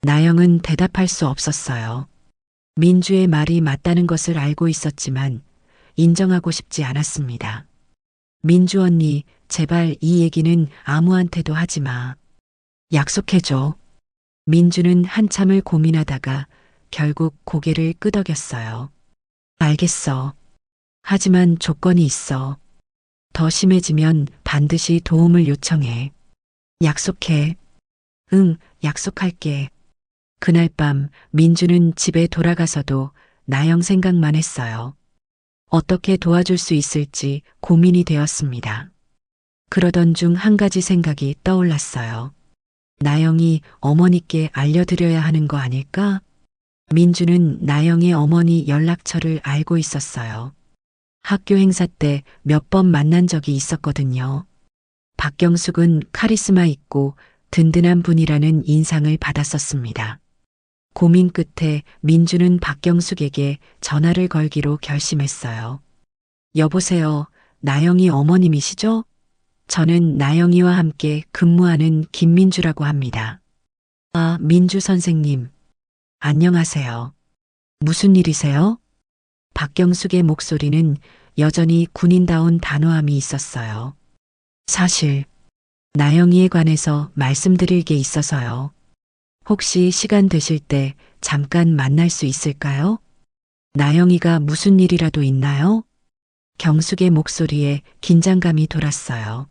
나영은 대답할 수 없었어요. 민주의 말이 맞다는 것을 알고 있었지만 인정하고 싶지 않았습니다. 민주 언니, 제발 이 얘기는 아무한테도 하지 마. 약속해줘. 민주는 한참을 고민하다가 결국 고개를 끄덕였어요. 알겠어. 하지만 조건이 있어. 더 심해지면 반드시 도움을 요청해. 약속해. 응, 약속할게. 그날 밤 민주는 집에 돌아가서도 나영 생각만 했어요. 어떻게 도와줄 수 있을지 고민이 되었습니다. 그러던 중 한 가지 생각이 떠올랐어요. 나영이 어머니께 알려드려야 하는 거 아닐까? 민주는 나영의 어머니 연락처를 알고 있었어요. 학교 행사 때 몇 번 만난 적이 있었거든요. 박경숙은 카리스마 있고 든든한 분이라는 인상을 받았었습니다. 고민 끝에 민주는 박경숙에게 전화를 걸기로 결심했어요. 여보세요, 나영이 어머님이시죠? 저는 나영이와 함께 근무하는 김민주라고 합니다. 아, 민주 선생님. 안녕하세요. 무슨 일이세요? 박경숙의 목소리는 여전히 군인다운 단호함이 있었어요. 사실, 나영이에 관해서 말씀드릴 게 있어서요. 혹시 시간 되실 때 잠깐 만날 수 있을까요? 나영이가 무슨 일이라도 있나요? 경숙의 목소리에 긴장감이 돌았어요.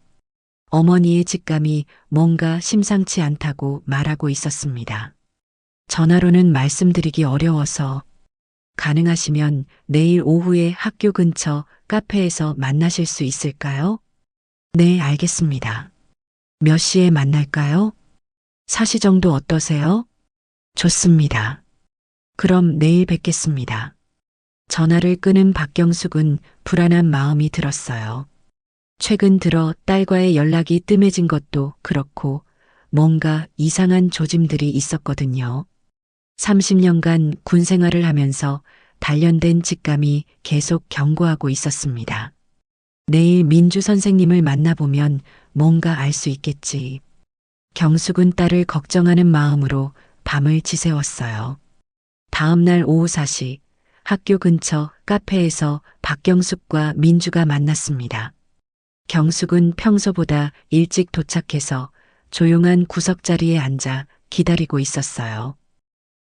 어머니의 직감이 뭔가 심상치 않다고 말하고 있었습니다. 전화로는 말씀드리기 어려워서 가능하시면 내일 오후에 학교 근처 카페에서 만나실 수 있을까요? 네, 알겠습니다. 몇 시에 만날까요? 4시 정도 어떠세요? 좋습니다. 그럼 내일 뵙겠습니다. 전화를 끊은 박경숙은 불안한 마음이 들었어요. 최근 들어 딸과의 연락이 뜸해진 것도 그렇고 뭔가 이상한 조짐들이 있었거든요. 30년간 군 생활을 하면서 단련된 직감이 계속 경고하고 있었습니다. 내일 민주 선생님을 만나보면 뭔가 알 수 있겠지. 경숙은 딸을 걱정하는 마음으로 밤을 지새웠어요. 다음 날 오후 4시 학교 근처 카페에서 박경숙과 민주가 만났습니다. 경숙은 평소보다 일찍 도착해서 조용한 구석자리에 앉아 기다리고 있었어요.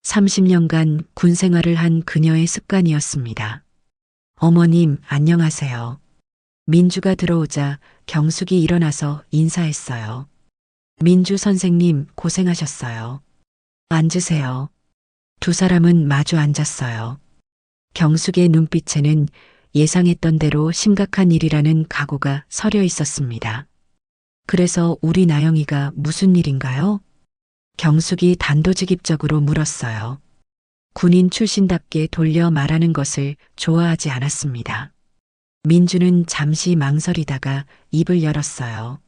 30년간 군 생활을 한 그녀의 습관이었습니다. 어머님, 안녕하세요. 민주가 들어오자 경숙이 일어나서 인사했어요. 민주 선생님, 고생하셨어요. 앉으세요. 두 사람은 마주 앉았어요. 경숙의 눈빛에는 예상했던 대로 심각한 일이라는 각오가 서려 있었습니다. 그래서 우리 나영이가 무슨 일인가요? 경숙이 단도직입적으로 물었어요. 군인 출신답게 돌려 말하는 것을 좋아하지 않았습니다. 민주는 잠시 망설이다가 입을 열었어요.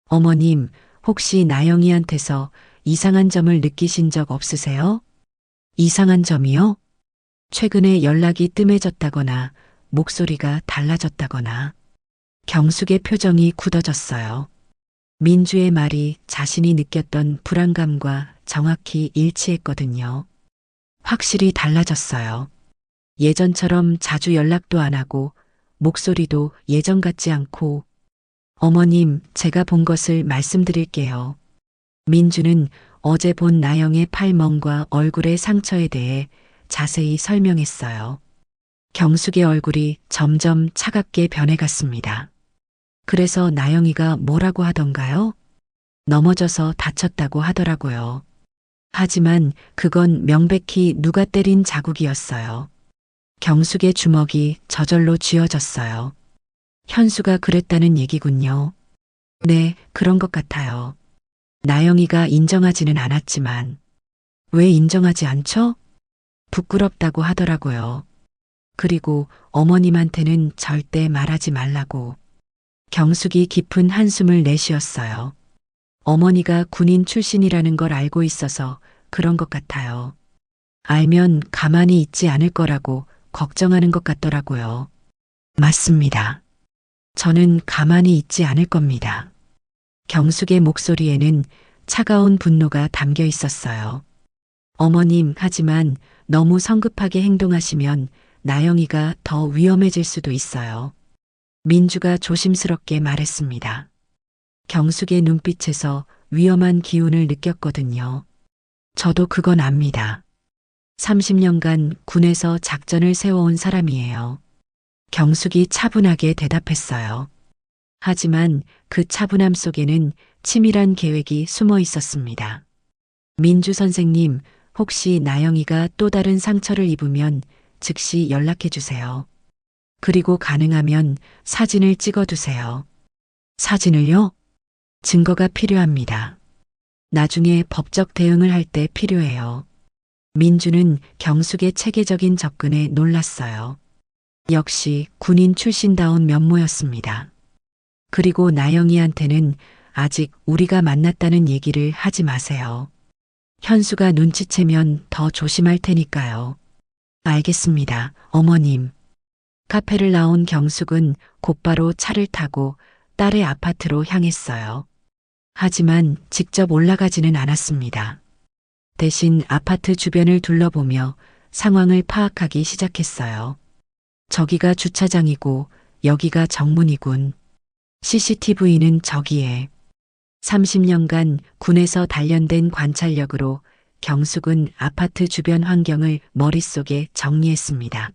어머님, 혹시 나영이한테서 이상한 점을 느끼신 적 없으세요? 이상한 점이요? 최근에 연락이 뜸해졌다거나 목소리가 달라졌다거나. 경숙의 표정이 굳어졌어요. 민주의 말이 자신이 느꼈던 불안감과 정확히 일치했거든요. 확실히 달라졌어요. 예전처럼 자주 연락도 안 하고 목소리도 예전 같지 않고 어머님, 제가 본 것을 말씀드릴게요. 민주는 어제 본 나영의 팔멍과 얼굴의 상처에 대해 자세히 설명했어요. 경숙의 얼굴이 점점 차갑게 변해갔습니다. 그래서 나영이가 뭐라고 하던가요? 넘어져서 다쳤다고 하더라고요. 하지만 그건 명백히 누가 때린 자국이었어요. 경숙의 주먹이 저절로 쥐어졌어요. 현수가 그랬다는 얘기군요. 네, 그런 것 같아요. 나영이가 인정하지는 않았지만 왜 인정하지 않죠? 부끄럽다고 하더라고요. 그리고 어머님한테는 절대 말하지 말라고. 경숙이 깊은 한숨을 내쉬었어요. 어머니가 군인 출신이라는 걸 알고 있어서 그런 것 같아요. 알면 가만히 있지 않을 거라고 걱정하는 것 같더라고요. 맞습니다. 저는 가만히 있지 않을 겁니다. 경숙의 목소리에는 차가운 분노가 담겨 있었어요. 어머님, 하지만 너무 성급하게 행동하시면 나영이가 더 위험해질 수도 있어요. 민주가 조심스럽게 말했습니다. 경숙의 눈빛에서 위험한 기운을 느꼈거든요. 저도 그건 압니다. 30년간 군에서 작전을 세워온 사람이에요. 경숙이 차분하게 대답했어요. 하지만 그 차분함 속에는 치밀한 계획이 숨어 있었습니다. 민주 선생님, 혹시 나영이가 또 다른 상처를 입으면 즉시 연락해 주세요. 그리고 가능하면 사진을 찍어 두세요. 사진을요? 증거가 필요합니다. 나중에 법적 대응을 할 때 필요해요. 민주는 경숙의 체계적인 접근에 놀랐어요. 역시 군인 출신다운 면모였습니다. 그리고 나영이한테는 아직 우리가 만났다는 얘기를 하지 마세요. 현수가 눈치채면 더 조심할 테니까요. 알겠습니다, 어머님. 카페를 나온 경숙은 곧바로 차를 타고 딸의 아파트로 향했어요. 하지만 직접 올라가지는 않았습니다. 대신 아파트 주변을 둘러보며 상황을 파악하기 시작했어요. 저기가 주차장이고 여기가 정문이군. CCTV는 저기에. 30년간 군에서 단련된 관찰력으로 경숙은 아파트 주변 환경을 머릿속에 정리했습니다.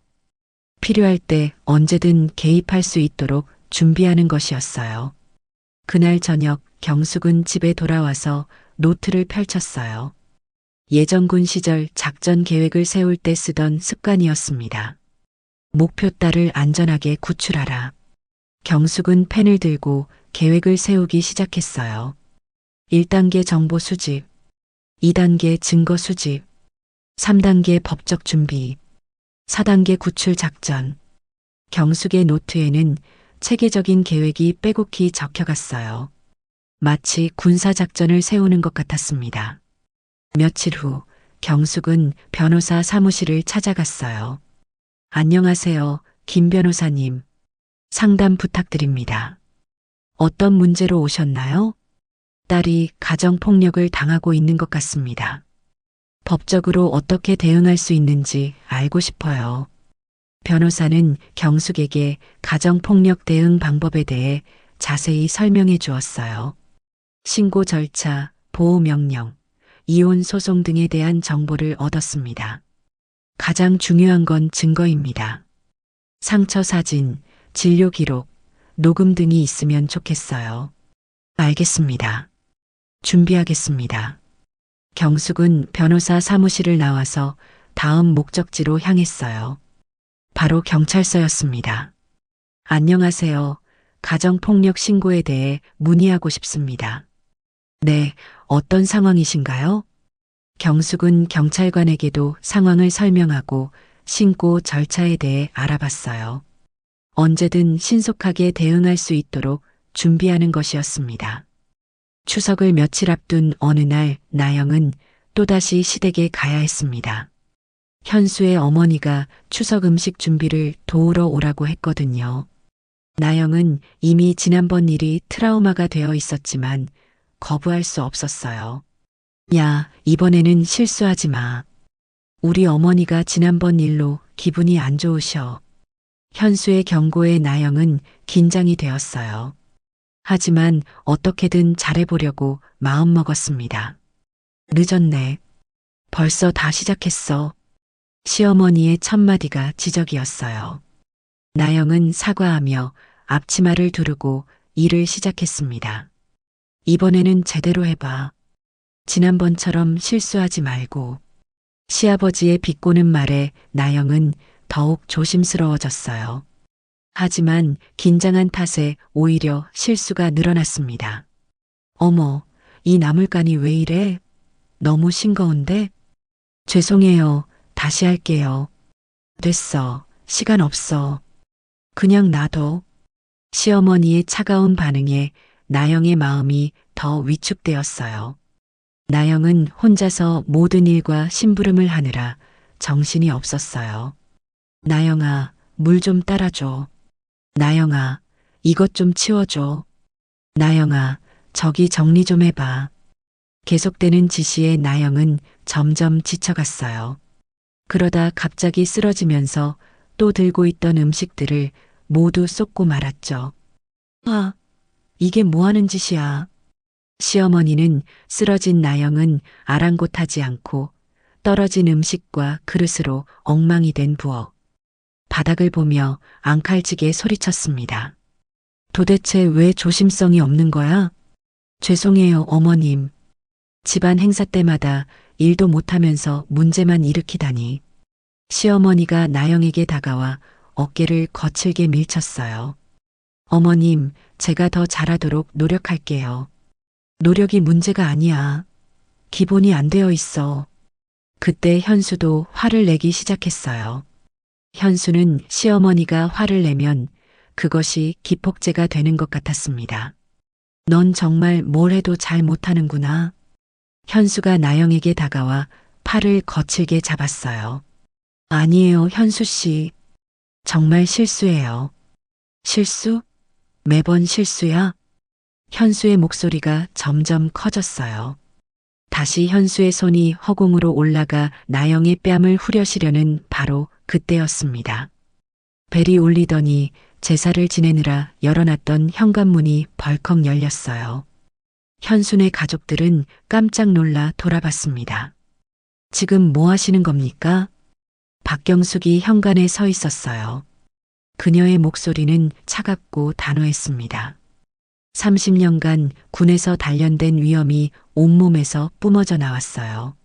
필요할 때 언제든 개입할 수 있도록 준비하는 것이었어요. 그날 저녁 경숙은 집에 돌아와서 노트를 펼쳤어요. 예전 군 시절 작전 계획을 세울 때 쓰던 습관이었습니다. 목표 딸을 안전하게 구출하라. 경숙은 펜을 들고 계획을 세우기 시작했어요. 1단계 정보 수집, 2단계 증거 수집, 3단계 법적 준비, 4단계 구출 작전. 경숙의 노트에는 체계적인 계획이 빼곡히 적혀갔어요. 마치 군사작전을 세우는 것 같았습니다. 며칠 후 경숙은 변호사 사무실을 찾아갔어요. 안녕하세요, 김 변호사님. 상담 부탁드립니다. 어떤 문제로 오셨나요? 딸이 가정폭력을 당하고 있는 것 같습니다. 법적으로 어떻게 대응할 수 있는지 알고 싶어요. 변호사는 경숙에게 가정폭력 대응 방법에 대해 자세히 설명해 주었어요. 신고 절차, 보호명령, 이혼 소송 등에 대한 정보를 얻었습니다. 가장 중요한 건 증거입니다. 상처 사진, 진료 기록, 녹음 등이 있으면 좋겠어요. 알겠습니다. 준비하겠습니다. 경숙은 변호사 사무실을 나와서 다음 목적지로 향했어요. 바로 경찰서였습니다. 안녕하세요. 가정폭력 신고에 대해 문의하고 싶습니다. 네, 어떤 상황이신가요? 경숙은 경찰관에게도 상황을 설명하고 신고 절차에 대해 알아봤어요. 언제든 신속하게 대응할 수 있도록 준비하는 것이었습니다. 추석을 며칠 앞둔 어느 날 나영은 또다시 시댁에 가야 했습니다. 현수의 어머니가 추석 음식 준비를 도우러 오라고 했거든요. 나영은 이미 지난번 일이 트라우마가 되어 있었지만 거부할 수 없었어요. 야, 이번에는 실수하지 마. 우리 어머니가 지난번 일로 기분이 안 좋으셔. 현수의 경고에 나영은 긴장이 되었어요. 하지만 어떻게든 잘해보려고 마음먹었습니다. 늦었네. 벌써 다 시작했어. 시어머니의 첫마디가 지적이었어요. 나영은 사과하며 앞치마를 두르고 일을 시작했습니다. 이번에는 제대로 해봐. 지난번처럼 실수하지 말고. 시아버지의 비꼬는 말에 나영은 더욱 조심스러워졌어요. 하지만 긴장한 탓에 오히려 실수가 늘어났습니다. 어머, 이 나물간이 왜 이래? 너무 싱거운데? 죄송해요. 다시 할게요. 됐어. 시간 없어. 그냥 놔둬. 시어머니의 차가운 반응에 나영의 마음이 더 위축되었어요. 나영은 혼자서 모든 일과 심부름을 하느라 정신이 없었어요. 나영아, 물 좀 따라줘. 나영아, 이것 좀 치워줘. 나영아, 저기 정리 좀 해봐. 계속되는 지시에 나영은 점점 지쳐갔어요. 그러다 갑자기 쓰러지면서 또 들고 있던 음식들을 모두 쏟고 말았죠. 아, 이게 뭐 하는 짓이야. 시어머니는 쓰러진 나영은 아랑곳하지 않고 떨어진 음식과 그릇으로 엉망이 된 부엌. 바닥을 보며 앙칼지게 소리쳤습니다. 도대체 왜 조심성이 없는 거야? 죄송해요, 어머님. 집안 행사 때마다 일도 못하면서 문제만 일으키다니. 시어머니가 나영에게 다가와 어깨를 거칠게 밀쳤어요. 어머님, 제가 더 잘하도록 노력할게요. 노력이 문제가 아니야. 기본이 안 되어 있어. 그때 현수도 화를 내기 시작했어요. 현수는 시어머니가 화를 내면 그것이 기폭제가 되는 것 같았습니다. 넌 정말 뭘 해도 잘 못하는구나. 현수가 나영에게 다가와 팔을 거칠게 잡았어요. 아니에요, 현수 씨. 정말 실수예요. 실수? 매번 실수야? 현수의 목소리가 점점 커졌어요. 다시 현수의 손이 허공으로 올라가 나영의 뺨을 후려시려는 바로 그때였습니다. 벨이 울리더니 제사를 지내느라 열어놨던 현관문이 벌컥 열렸어요. 현수네 가족들은 깜짝 놀라 돌아봤습니다. 지금 뭐 하시는 겁니까? 박경숙이 현관에 서 있었어요. 그녀의 목소리는 차갑고 단호했습니다. 30년간 군에서 단련된 위엄이 온몸에서 뿜어져 나왔어요.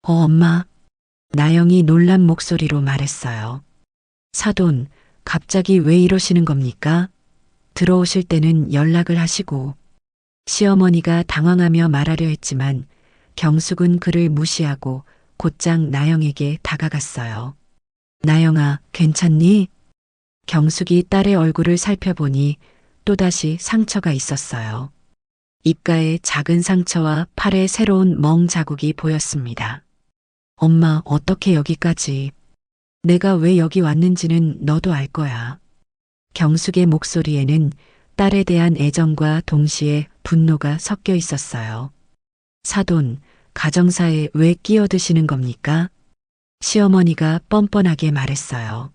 엄마. 나영이 놀란 목소리로 말했어요. 사돈, 갑자기 왜 이러시는 겁니까? 들어오실 때는 연락을 하시고. 시어머니가 당황하며 말하려 했지만 경숙은 그를 무시하고 곧장 나영에게 다가갔어요. 나영아, 괜찮니? 경숙이 딸의 얼굴을 살펴보니 또다시 상처가 있었어요. 입가에 작은 상처와 팔에 새로운 멍 자국이 보였습니다. 엄마, 어떻게 여기까지? 내가 왜 여기 왔는지는 너도 알 거야. 경숙의 목소리에는 딸에 대한 애정과 동시에 분노가 섞여 있었어요. 사돈, 가정사에 왜 끼어드시는 겁니까? 시어머니가 뻔뻔하게 말했어요.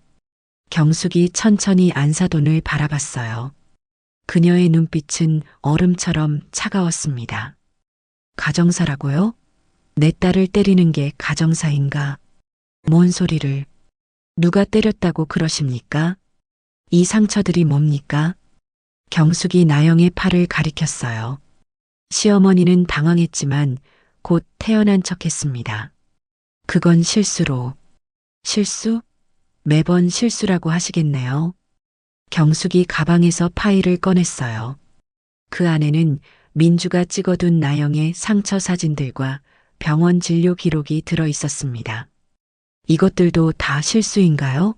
경숙이 천천히 안사돈을 바라봤어요. 그녀의 눈빛은 얼음처럼 차가웠습니다. 가정사라고요? 내 딸을 때리는 게 가정사인가? 뭔 소리를? 누가 때렸다고 그러십니까? 이 상처들이 뭡니까? 경숙이 나영의 팔을 가리켰어요. 시어머니는 당황했지만 곧 태연한 척했습니다. 그건 실수로. 실수? 매번 실수라고 하시겠네요. 경숙이 가방에서 파일을 꺼냈어요. 그 안에는 민주가 찍어둔 나영의 상처 사진들과 병원 진료 기록이 들어 있었습니다. 이것들도 다 실수인가요?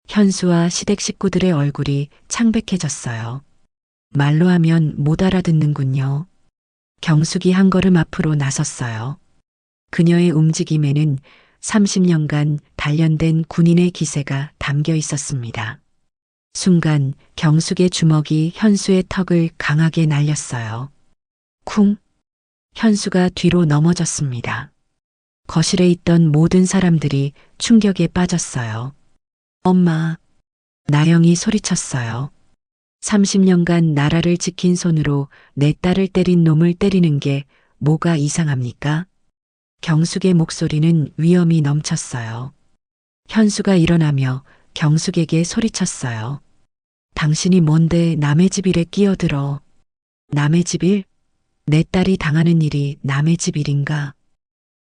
현수와 시댁 식구들의 얼굴이 창백해졌어요. 말로 하면 못 알아듣는군요. 경숙이 한 걸음 앞으로 나섰어요. 그녀의 움직임에는 30년간 단련된 군인의 기세가 담겨 있었습니다. 순간 경숙의 주먹이 현수의 턱을 강하게 날렸어요. 쿵! 현수가 뒤로 넘어졌습니다. 거실에 있던 모든 사람들이 충격에 빠졌어요. 엄마! 나영이 소리쳤어요. 30년간 나라를 지킨 손으로 내 딸을 때린 놈을 때리는 게 뭐가 이상합니까? 경숙의 목소리는 위험이 넘쳤어요. 현수가 일어나며 경숙에게 소리쳤어요. 당신이 뭔데 남의 집 일에 끼어들어. 남의 집 일? 내 딸이 당하는 일이 남의 집 일인가?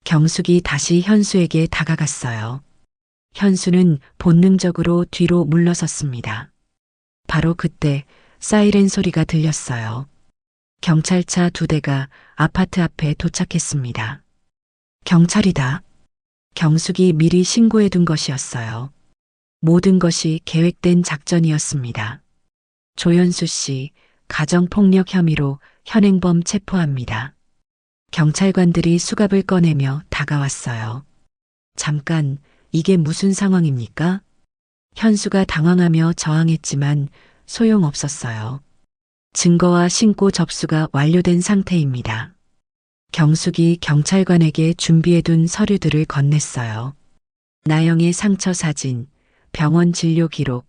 경숙이 다시 현수에게 다가갔어요. 현수는 본능적으로 뒤로 물러섰습니다. 바로 그때 사이렌 소리가 들렸어요. 경찰차 2대가 아파트 앞에 도착했습니다. 경찰이다. 경숙이 미리 신고해둔 것이었어요. 모든 것이 계획된 작전이었습니다. 조연수 씨, 가정폭력 혐의로 현행범 체포합니다. 경찰관들이 수갑을 꺼내며 다가왔어요. 잠깐, 이게 무슨 상황입니까? 현수가 당황하며 저항했지만 소용없었어요. 증거와 신고 접수가 완료된 상태입니다. 경숙이 경찰관에게 준비해둔 서류들을 건넸어요. 나영의 상처 사진, 병원 진료 기록,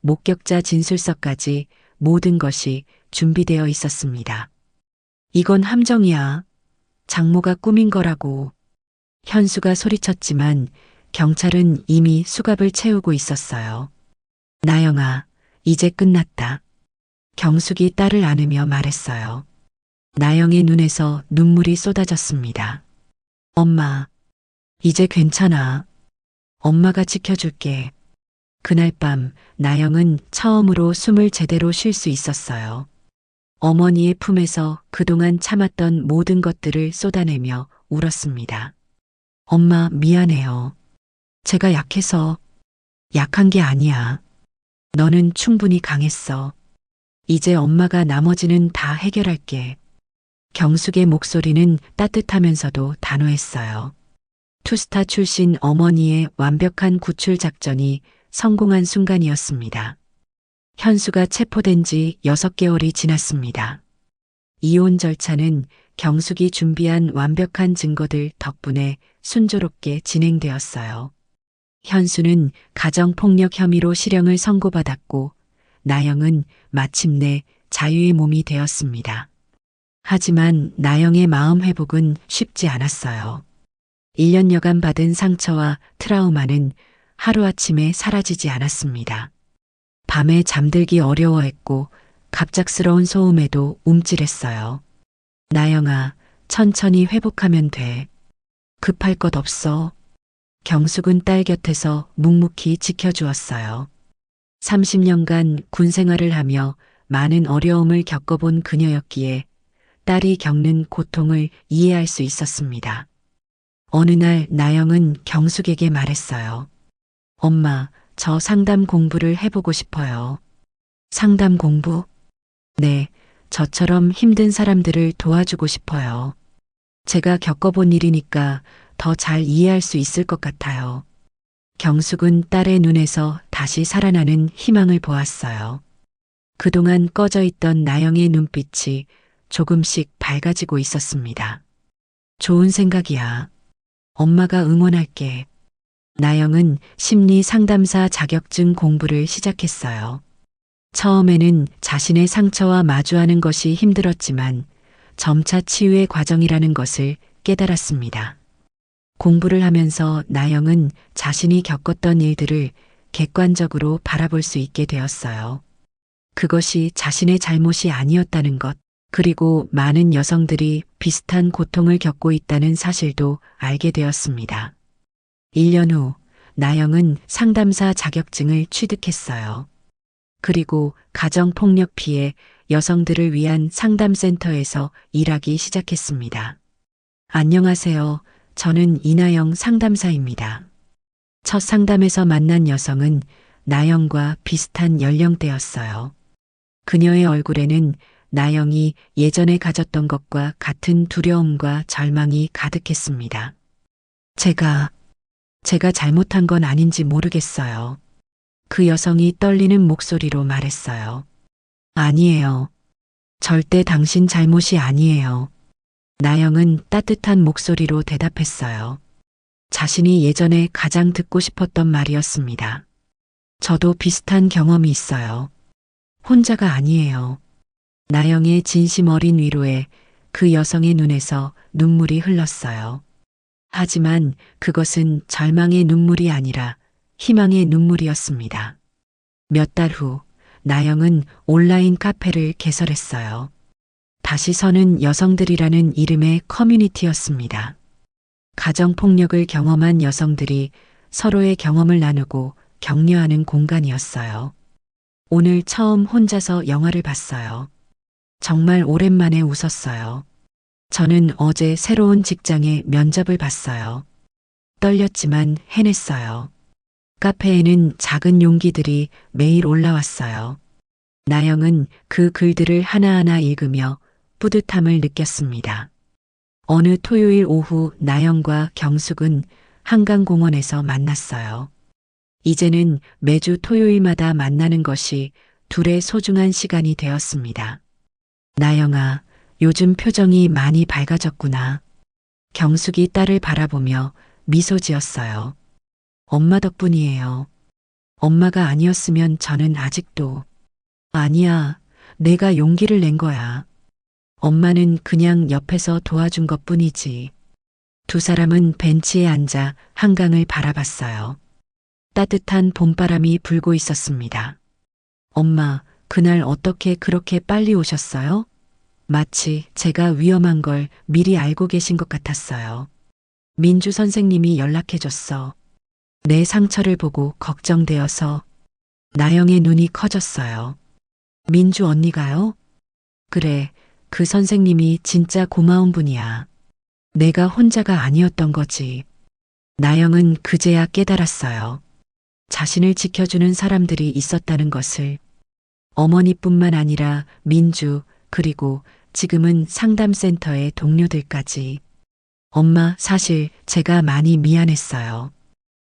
목격자 진술서까지 모든 것이 준비되어 있었습니다. 이건 함정이야. 장모가 꾸민 거라고. 현수가 소리쳤지만 경찰은 이미 수갑을 채우고 있었어요. 나영아, 이제 끝났다. 경숙이 딸을 안으며 말했어요. 나영의 눈에서 눈물이 쏟아졌습니다. 엄마, 이제 괜찮아. 엄마가 지켜줄게. 그날 밤 나영은 처음으로 숨을 제대로 쉴 수 있었어요. 어머니의 품에서 그동안 참았던 모든 것들을 쏟아내며 울었습니다. 엄마, 미안해요. 제가 약해서. 약한 게 아니야. 너는 충분히 강했어. 이제 엄마가 나머지는 다 해결할게. 경숙의 목소리는 따뜻하면서도 단호했어요. 투스타 출신 어머니의 완벽한 구출 작전이 성공한 순간이었습니다. 현수가 체포된 지 6개월이 지났습니다. 이혼 절차는 경숙이 준비한 완벽한 증거들 덕분에 순조롭게 진행되었어요. 현수는 가정폭력 혐의로 실형을 선고받았고 나영은 마침내 자유의 몸이 되었습니다. 하지만 나영의 마음 회복은 쉽지 않았어요. 1년여간 받은 상처와 트라우마는 하루아침에 사라지지 않았습니다. 밤에 잠들기 어려워했고 갑작스러운 소음에도 움찔했어요. 나영아, 천천히 회복하면 돼. 급할 것 없어. 경숙은 딸 곁에서 묵묵히 지켜주었어요. 30년간 군 생활을 하며 많은 어려움을 겪어본 그녀였기에 딸이 겪는 고통을 이해할 수 있었습니다. 어느 날 나영은 경숙에게 말했어요. 엄마, 저 상담 공부를 해보고 싶어요. 상담 공부? 네, 저처럼 힘든 사람들을 도와주고 싶어요. 제가 겪어본 일이니까 더 잘 이해할 수 있을 것 같아요. 경숙은 딸의 눈에서 다시 살아나는 희망을 보았어요. 그동안 꺼져 있던 나영의 눈빛이 조금씩 밝아지고 있었습니다. 좋은 생각이야. 엄마가 응원할게. 나영은 심리 상담사 자격증 공부를 시작했어요. 처음에는 자신의 상처와 마주하는 것이 힘들었지만 점차 치유의 과정이라는 것을 깨달았습니다. 공부를 하면서 나영은 자신이 겪었던 일들을 객관적으로 바라볼 수 있게 되었어요. 그것이 자신의 잘못이 아니었다는 것, 그리고 많은 여성들이 비슷한 고통을 겪고 있다는 사실도 알게 되었습니다. 1년 후, 나영은 상담사 자격증을 취득했어요. 그리고 가정폭력 피해 여성들을 위한 상담센터에서 일하기 시작했습니다. 안녕하세요. 저는 이나영 상담사입니다. 첫 상담에서 만난 여성은 나영과 비슷한 연령대였어요. 그녀의 얼굴에는 나영이 예전에 가졌던 것과 같은 두려움과 절망이 가득했습니다. 제가 잘못한 건 아닌지 모르겠어요. 그 여성이 떨리는 목소리로 말했어요. 아니에요. 절대 당신 잘못이 아니에요. 나영은 따뜻한 목소리로 대답했어요. 자신이 예전에 가장 듣고 싶었던 말이었습니다. 저도 비슷한 경험이 있어요. 혼자가 아니에요. 나영의 진심 어린 위로에 그 여성의 눈에서 눈물이 흘렀어요. 하지만 그것은 절망의 눈물이 아니라 희망의 눈물이었습니다. 몇 달 후, 나영은 온라인 카페를 개설했어요. 다시 서는 여성들이라는 이름의 커뮤니티였습니다. 가정폭력을 경험한 여성들이 서로의 경험을 나누고 격려하는 공간이었어요. 오늘 처음 혼자서 영화를 봤어요. 정말 오랜만에 웃었어요. 저는 어제 새로운 직장에 면접을 봤어요. 떨렸지만 해냈어요. 카페에는 작은 용기들이 매일 올라왔어요. 나영은 그 글들을 하나하나 읽으며 뿌듯함을 느꼈습니다. 어느 토요일 오후 나영과 경숙은 한강공원에서 만났어요. 이제는 매주 토요일마다 만나는 것이 둘의 소중한 시간이 되었습니다. 나영아, 요즘 표정이 많이 밝아졌구나. 경숙이 딸을 바라보며 미소 지었어요. 엄마 덕분이에요. 엄마가 아니었으면 저는 아직도. 아니야, 내가 용기를 낸 거야. 엄마는 그냥 옆에서 도와준 것뿐이지. 두 사람은 벤치에 앉아 한강을 바라봤어요. 따뜻한 봄바람이 불고 있었습니다. 엄마, 그날 어떻게 그렇게 빨리 오셨어요? 마치 제가 위험한 걸 미리 알고 계신 것 같았어요. 민주 선생님이 연락해줬어. 내 상처를 보고 걱정되어서. 나영의 눈이 커졌어요. 민주 언니가요? 그래, 그 선생님이 진짜 고마운 분이야. 내가 혼자가 아니었던 거지. 나영은 그제야 깨달았어요. 자신을 지켜주는 사람들이 있었다는 것을. 어머니뿐만 아니라 민주, 그리고 지금은 상담센터의 동료들까지. 엄마, 사실 제가 많이 미안했어요.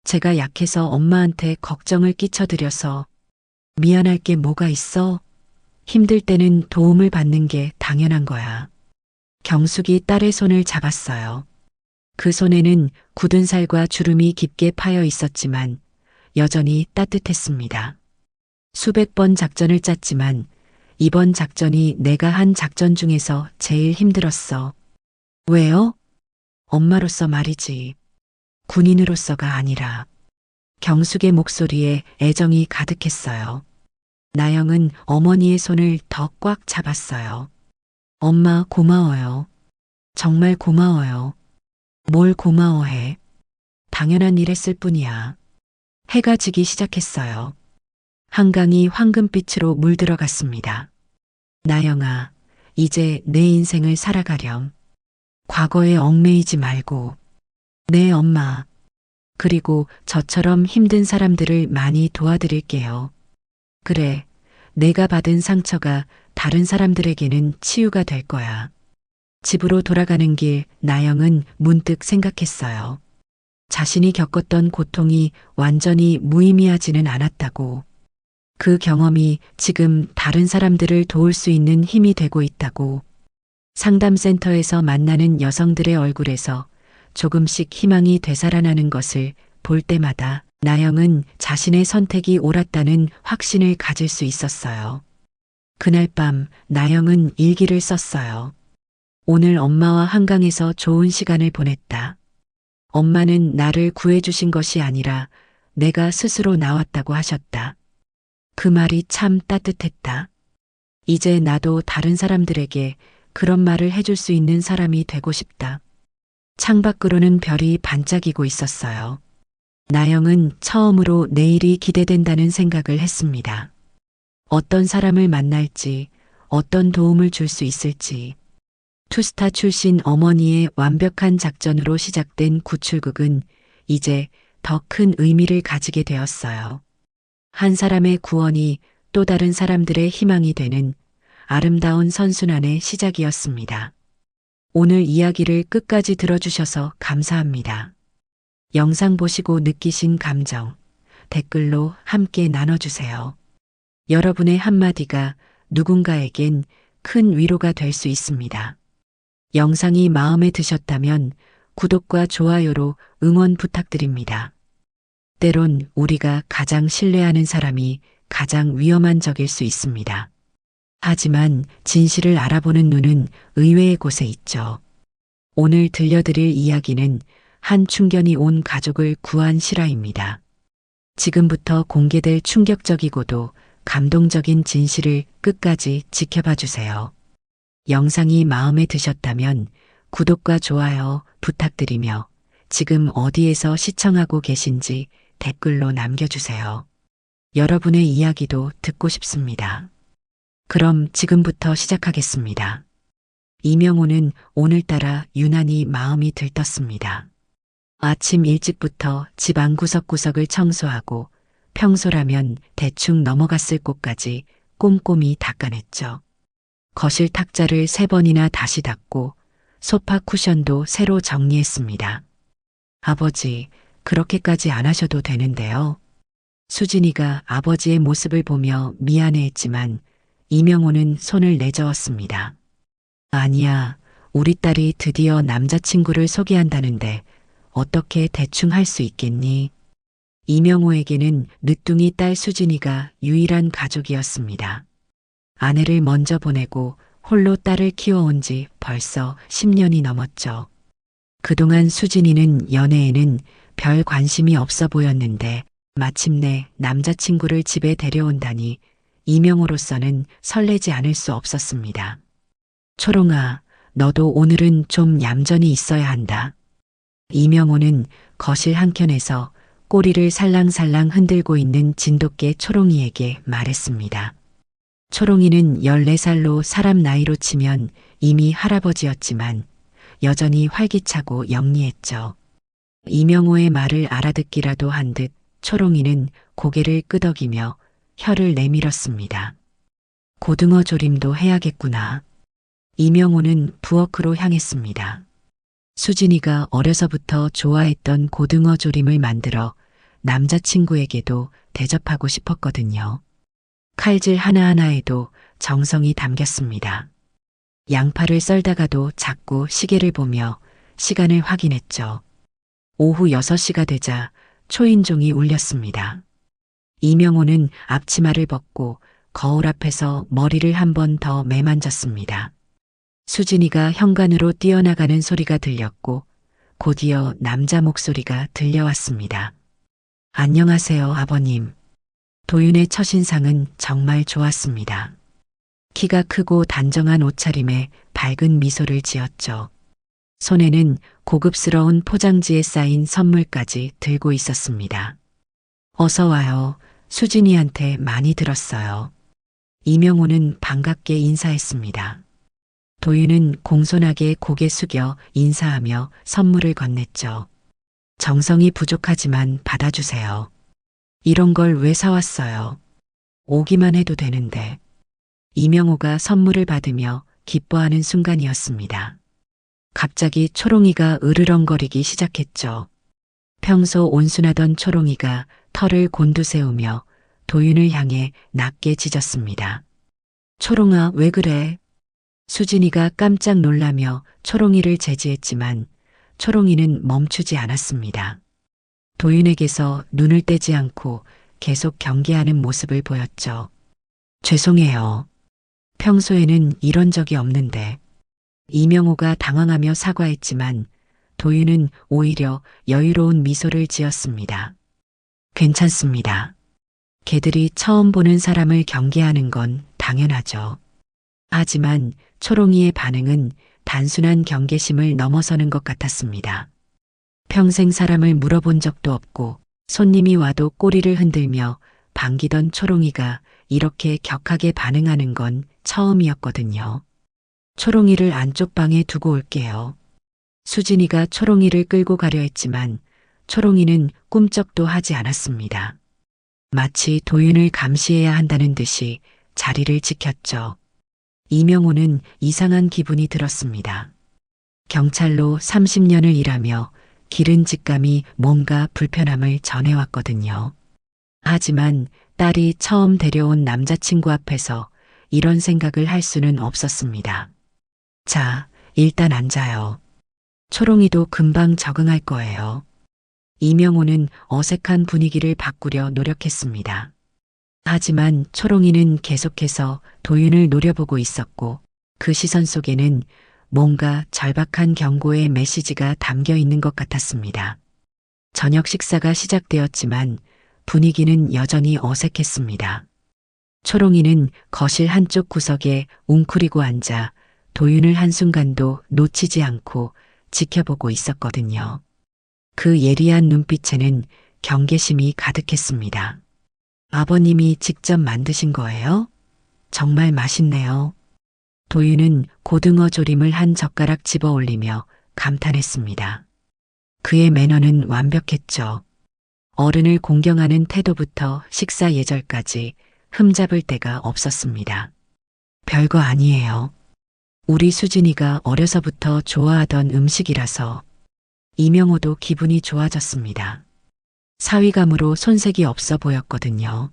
제가 약해서 엄마한테 걱정을 끼쳐드려서. 미안할 게 뭐가 있어? 힘들 때는 도움을 받는 게 당연한 거야. 경숙이 딸의 손을 잡았어요. 그 손에는 굳은 살과 주름이 깊게 파여 있었지만 여전히 따뜻했습니다. 수백 번 작전을 짰지만 이번 작전이 내가 한 작전 중에서 제일 힘들었어. 왜요? 엄마로서 말이지. 군인으로서가 아니라. 경숙의 목소리에 애정이 가득했어요. 나영은 어머니의 손을 더 꽉 잡았어요. 엄마 고마워요. 정말 고마워요. 뭘 고마워해. 당연한 일 했을 뿐이야. 해가 지기 시작했어요. 한강이 황금빛으로 물들어갔습니다. 나영아, 이제 내 인생을 살아가렴. 과거에 얽매이지 말고. 네, 엄마. 그리고 저처럼 힘든 사람들을 많이 도와드릴게요. 그래, 내가 받은 상처가 다른 사람들에게는 치유가 될 거야. 집으로 돌아가는 길 나영은 문득 생각했어요. 자신이 겪었던 고통이 완전히 무의미하지는 않았다고. 그 경험이 지금 다른 사람들을 도울 수 있는 힘이 되고 있다고. 상담센터에서 만나는 여성들의 얼굴에서 조금씩 희망이 되살아나는 것을 볼 때마다 나영은 자신의 선택이 옳았다는 확신을 가질 수 있었어요. 그날 밤 나영은 일기를 썼어요. 오늘 엄마와 한강에서 좋은 시간을 보냈다. 엄마는 나를 구해주신 것이 아니라 내가 스스로 나왔다고 하셨다. 그 말이 참 따뜻했다. 이제 나도 다른 사람들에게 그런 말을 해줄 수 있는 사람이 되고 싶다. 창밖으로는 별이 반짝이고 있었어요. 나영은 처음으로 내일이 기대된다는 생각을 했습니다. 어떤 사람을 만날지, 어떤 도움을 줄 수 있을지. 투스타 출신 어머니의 완벽한 작전으로 시작된 구출극은 이제 더 큰 의미를 가지게 되었어요. 한 사람의 구원이 또 다른 사람들의 희망이 되는 아름다운 선순환의 시작이었습니다. 오늘 이야기를 끝까지 들어주셔서 감사합니다. 영상 보시고 느끼신 감정, 댓글로 함께 나눠주세요. 여러분의 한마디가 누군가에겐 큰 위로가 될 수 있습니다. 영상이 마음에 드셨다면 구독과 좋아요로 응원 부탁드립니다. 때론 우리가 가장 신뢰하는 사람이 가장 위험한 적일 수 있습니다. 하지만 진실을 알아보는 눈은 의외의 곳에 있죠. 오늘 들려드릴 이야기는 한 충견이 온 가족을 구한 실화입니다. 지금부터 공개될 충격적이고도 감동적인 진실을 끝까지 지켜봐 주세요. 영상이 마음에 드셨다면 구독과 좋아요 부탁드리며 지금 어디에서 시청하고 계신지 댓글로 남겨주세요. 여러분의 이야기도 듣고 싶습니다. 그럼 지금부터 시작하겠습니다. 이명호는 오늘따라 유난히 마음이 들떴습니다. 아침 일찍부터 집 안 구석구석을 청소하고 평소라면 대충 넘어갔을 곳까지 꼼꼼히 닦아냈죠. 거실 탁자를 3번이나 다시 닦고 소파 쿠션도 새로 정리했습니다. 아버지, 그렇게까지 안 하셔도 되는데요. 수진이가 아버지의 모습을 보며 미안해했지만 이명호는 손을 내저었습니다. 아니야, 우리 딸이 드디어 남자친구를 소개한다는데 어떻게 대충 할 수 있겠니? 이명호에게는 늦둥이 딸 수진이가 유일한 가족이었습니다. 아내를 먼저 보내고 홀로 딸을 키워온 지 벌써 10년이 넘었죠. 그동안 수진이는 연애에는 별 관심이 없어 보였는데 마침내 남자친구를 집에 데려온다니 이명호로서는 설레지 않을 수 없었습니다. 초롱아, 너도 오늘은 좀 얌전히 있어야 한다. 이명호는 거실 한켠에서 꼬리를 살랑살랑 흔들고 있는 진돗개 초롱이에게 말했습니다. 초롱이는 14살로 사람 나이로 치면 이미 할아버지였지만 여전히 활기차고 영리했죠. 이명호의 말을 알아듣기라도 한 듯 초롱이는 고개를 끄덕이며 혀를 내밀었습니다. 고등어 조림도 해야겠구나. 이명호는 부엌으로 향했습니다. 수진이가 어려서부터 좋아했던 고등어 조림을 만들어 남자친구에게도 대접하고 싶었거든요. 칼질 하나하나에도 정성이 담겼습니다. 양파를 썰다가도 자꾸 시계를 보며 시간을 확인했죠. 오후 6시가 되자 초인종이 울렸습니다. 이명호는 앞치마를 벗고 거울 앞에서 머리를 한 번 더 매만졌습니다. 수진이가 현관으로 뛰어나가는 소리가 들렸고 곧이어 남자 목소리가 들려왔습니다. 안녕하세요, 아버님. 도윤의 첫인상은 정말 좋았습니다. 키가 크고 단정한 옷차림에 밝은 미소를 지었죠. 손에는 고급스러운 포장지에 쌓인 선물까지 들고 있었습니다. 어서 와요. 수진이한테 많이 들었어요. 이명호는 반갑게 인사했습니다. 도윤은 공손하게 고개 숙여 인사하며 선물을 건넸죠. 정성이 부족하지만 받아주세요. 이런 걸 왜 사왔어요? 오기만 해도 되는데. 이명호가 선물을 받으며 기뻐하는 순간이었습니다. 갑자기 초롱이가 으르렁거리기 시작했죠. 평소 온순하던 초롱이가 털을 곤두세우며 도윤을 향해 낮게 짖었습니다. 초롱아, 왜 그래? 수진이가 깜짝 놀라며 초롱이를 제지했지만 초롱이는 멈추지 않았습니다. 도윤에게서 눈을 떼지 않고 계속 경계하는 모습을 보였죠. 죄송해요. 평소에는 이런 적이 없는데. 이명호가 당황하며 사과했지만 도윤은 오히려 여유로운 미소를 지었습니다. 괜찮습니다. 개들이 처음 보는 사람을 경계하는 건 당연하죠. 하지만 초롱이의 반응은 단순한 경계심을 넘어서는 것 같았습니다. 평생 사람을 물어본 적도 없고 손님이 와도 꼬리를 흔들며 반기던 초롱이가 이렇게 격하게 반응하는 건 처음이었거든요. 초롱이를 안쪽 방에 두고 올게요. 수진이가 초롱이를 끌고 가려 했지만 초롱이는 꿈쩍도 하지 않았습니다. 마치 도윤을 감시해야 한다는 듯이 자리를 지켰죠. 이명호는 이상한 기분이 들었습니다. 경찰로 30년을 일하며 기른 직감이 뭔가 불편함을 전해왔거든요. 하지만 딸이 처음 데려온 남자친구 앞에서 이런 생각을 할 수는 없었습니다. 자, 일단 앉아요. 초롱이도 금방 적응할 거예요. 이명호는 어색한 분위기를 바꾸려 노력했습니다. 하지만 초롱이는 계속해서 도윤을 노려보고 있었고 그 시선 속에는 뭔가 절박한 경고의 메시지가 담겨 있는 것 같았습니다. 저녁 식사가 시작되었지만 분위기는 여전히 어색했습니다. 초롱이는 거실 한쪽 구석에 웅크리고 앉아 도윤을 한순간도 놓치지 않고 지켜보고 있었거든요. 그 예리한 눈빛에는 경계심이 가득했습니다. 아버님이 직접 만드신 거예요? 정말 맛있네요. 도윤은 고등어 조림을 한 젓가락 집어 올리며 감탄했습니다. 그의 매너는 완벽했죠. 어른을 공경하는 태도부터 식사 예절까지 흠잡을 데가 없었습니다. 별거 아니에요. 우리 수진이가 어려서부터 좋아하던 음식이라서. 이명호도 기분이 좋아졌습니다. 사위감으로 손색이 없어 보였거든요.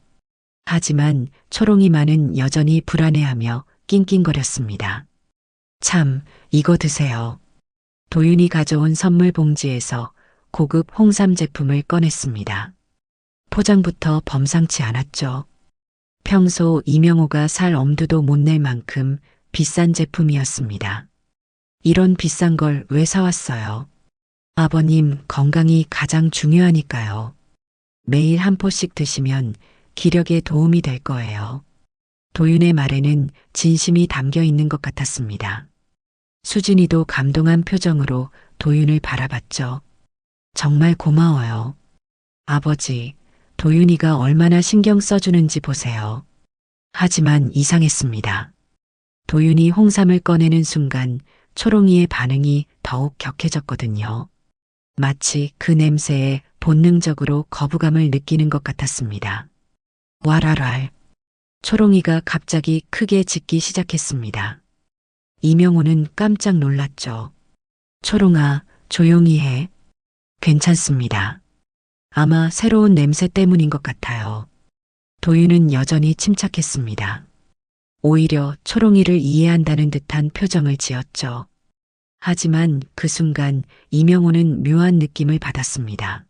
하지만 초롱이만은 여전히 불안해하며 낑낑거렸습니다. 참, 이거 드세요. 도윤이 가져온 선물 봉지에서 고급 홍삼 제품을 꺼냈습니다. 포장부터 범상치 않았죠. 평소 이명호가 살 엄두도 못 낼 만큼 비싼 제품이었습니다. 이런 비싼 걸 왜 사왔어요? 아버님 건강이 가장 중요하니까요. 매일 한 포씩 드시면 기력에 도움이 될 거예요. 도윤의 말에는 진심이 담겨 있는 것 같았습니다. 수진이도 감동한 표정으로 도윤을 바라봤죠. 정말 고마워요. 아버지, 도윤이가 얼마나 신경 써주는지 보세요. 하지만 이상했습니다. 도윤이 홍삼을 꺼내는 순간 초롱이의 반응이 더욱 격해졌거든요. 마치 그 냄새에 본능적으로 거부감을 느끼는 것 같았습니다. 와랄랄. 초롱이가 갑자기 크게 짖기 시작했습니다. 이명호는 깜짝 놀랐죠. 초롱아, 조용히 해. 괜찮습니다. 아마 새로운 냄새 때문인 것 같아요. 도윤은 여전히 침착했습니다. 오히려 초롱이를 이해한다는 듯한 표정을 지었죠. 하지만 그 순간 이명호는 묘한 느낌을 받았습니다.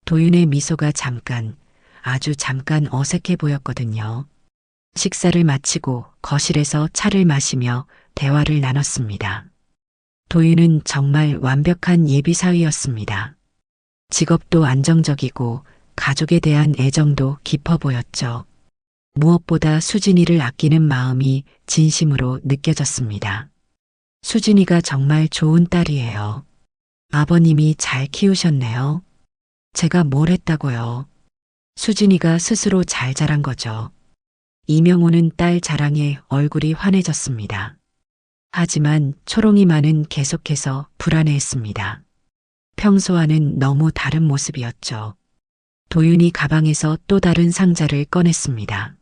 도윤의 미소가 잠깐, 아주 잠깐 어색해 보였거든요. 식사를 마치고 거실에서 차를 마시며 대화를 나눴습니다. 도윤은 정말 완벽한 예비 사위였습니다. 직업도 안정적이고 가족에 대한 애정도 깊어 보였죠. 무엇보다 수진이를 아끼는 마음이 진심으로 느껴졌습니다. 수진이가 정말 좋은 딸이에요. 아버님이 잘 키우셨네요. 제가 뭘 했다고요? 수진이가 스스로 잘 자란 거죠. 이명호는 딸 자랑에 얼굴이 환해졌습니다. 하지만 초롱이만은 계속해서 불안해했습니다. 평소와는 너무 다른 모습이었죠. 도윤이 가방에서 또 다른 상자를 꺼냈습니다.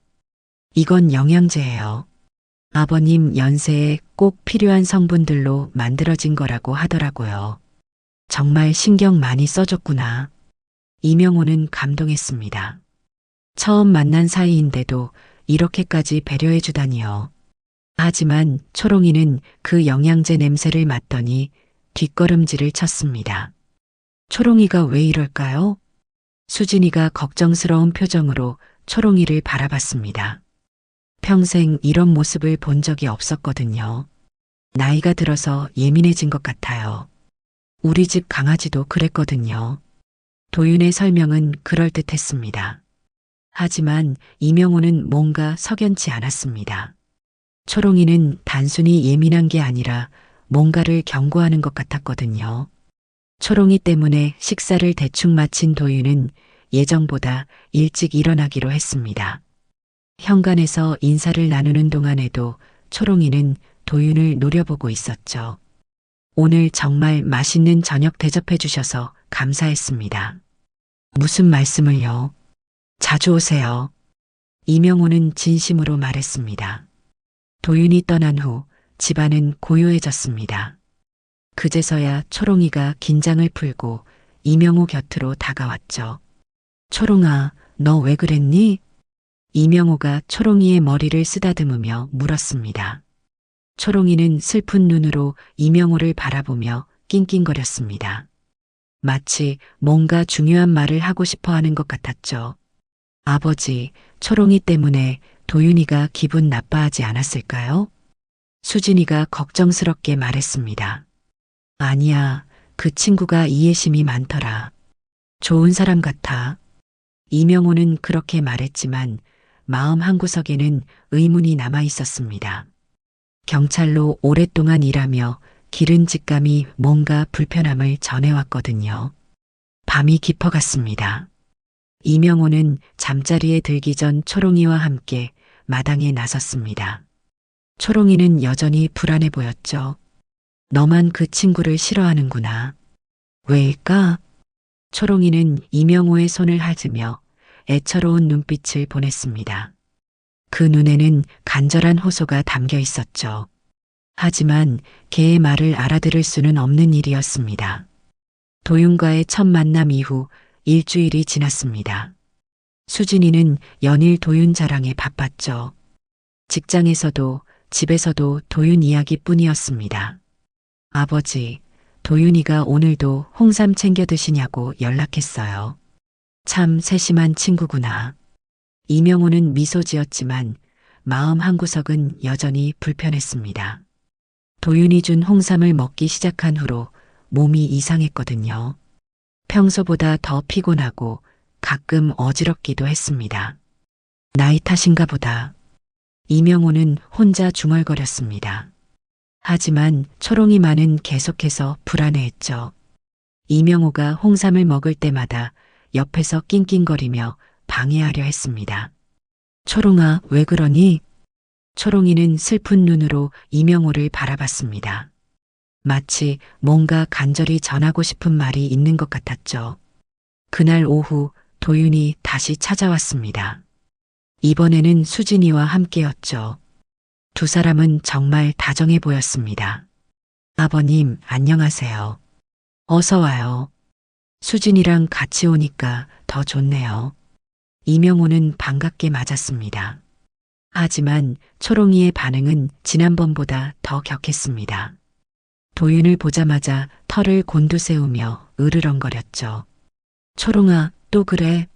이건 영양제예요. 아버님 연세에 꼭 필요한 성분들로 만들어진 거라고 하더라고요. 정말 신경 많이 써줬구나. 이명호는 감동했습니다. 처음 만난 사이인데도 이렇게까지 배려해 주다니요. 하지만 초롱이는 그 영양제 냄새를 맡더니 뒷걸음질을 쳤습니다. 초롱이가 왜 이럴까요? 수진이가 걱정스러운 표정으로 초롱이를 바라봤습니다. 평생 이런 모습을 본 적이 없었거든요. 나이가 들어서 예민해진 것 같아요. 우리 집 강아지도 그랬거든요. 도윤의 설명은 그럴듯했습니다. 하지만 이명호는 뭔가 석연치 않았습니다. 초롱이는 단순히 예민한 게 아니라 뭔가를 경고하는 것 같았거든요. 초롱이 때문에 식사를 대충 마친 도윤은 예정보다 일찍 일어나기로 했습니다. 현관에서 인사를 나누는 동안에도 초롱이는 도윤을 노려보고 있었죠. 오늘 정말 맛있는 저녁 대접해 주셔서 감사했습니다. 무슨 말씀을요? 자주 오세요. 이명호는 진심으로 말했습니다. 도윤이 떠난 후 집안은 고요해졌습니다. 그제서야 초롱이가 긴장을 풀고 이명호 곁으로 다가왔죠. 초롱아, 너 왜 그랬니? 이명호가 초롱이의 머리를 쓰다듬으며 물었습니다. 초롱이는 슬픈 눈으로 이명호를 바라보며 낑낑거렸습니다. 마치 뭔가 중요한 말을 하고 싶어 하는 것 같았죠. 아버지, 초롱이 때문에 도윤이가 기분 나빠하지 않았을까요? 수진이가 걱정스럽게 말했습니다. 아니야, 그 친구가 이해심이 많더라. 좋은 사람 같아. 이명호는 그렇게 말했지만 마음 한구석에는 의문이 남아 있었습니다. 경찰로 오랫동안 일하며 기른 직감이 뭔가 불편함을 전해왔거든요. 밤이 깊어갔습니다. 이명호는 잠자리에 들기 전 초롱이와 함께 마당에 나섰습니다. 초롱이는 여전히 불안해 보였죠. 너만 그 친구를 싫어하는구나. 왜일까? 초롱이는 이명호의 손을 하즈며 애처로운 눈빛을 보냈습니다. 그 눈에는 간절한 호소가 담겨 있었죠. 하지만 걔의 말을 알아들을 수는 없는 일이었습니다. 도윤과의 첫 만남 이후 일주일이 지났습니다. 수진이는 연일 도윤 자랑에 바빴죠. 직장에서도 집에서도 도윤 이야기뿐이었습니다. 아버지, 도윤이가 오늘도 홍삼 챙겨 드시냐고 연락했어요. 참 세심한 친구구나. 이명호는 미소 지었지만 마음 한구석은 여전히 불편했습니다. 도윤이 준 홍삼을 먹기 시작한 후로 몸이 이상했거든요. 평소보다 더 피곤하고 가끔 어지럽기도 했습니다. 나이 탓인가 보다. 이명호는 혼자 중얼거렸습니다. 하지만 초롱이만은 계속해서 불안해했죠. 이명호가 홍삼을 먹을 때마다 옆에서 낑낑거리며 방해하려 했습니다. 초롱아, 왜 그러니? 초롱이는 슬픈 눈으로 이명호를 바라봤습니다. 마치 뭔가 간절히 전하고 싶은 말이 있는 것 같았죠. 그날 오후 도윤이 다시 찾아왔습니다. 이번에는 수진이와 함께였죠. 두 사람은 정말 다정해 보였습니다. 아버님, 안녕하세요. 어서 와요. 수진이랑 같이 오니까 더 좋네요. 이명호는 반갑게 맞았습니다. 하지만 초롱이의 반응은 지난번보다 더 격했습니다. 도윤을 보자마자 털을 곤두세우며 으르렁거렸죠. 초롱아, 또 그래?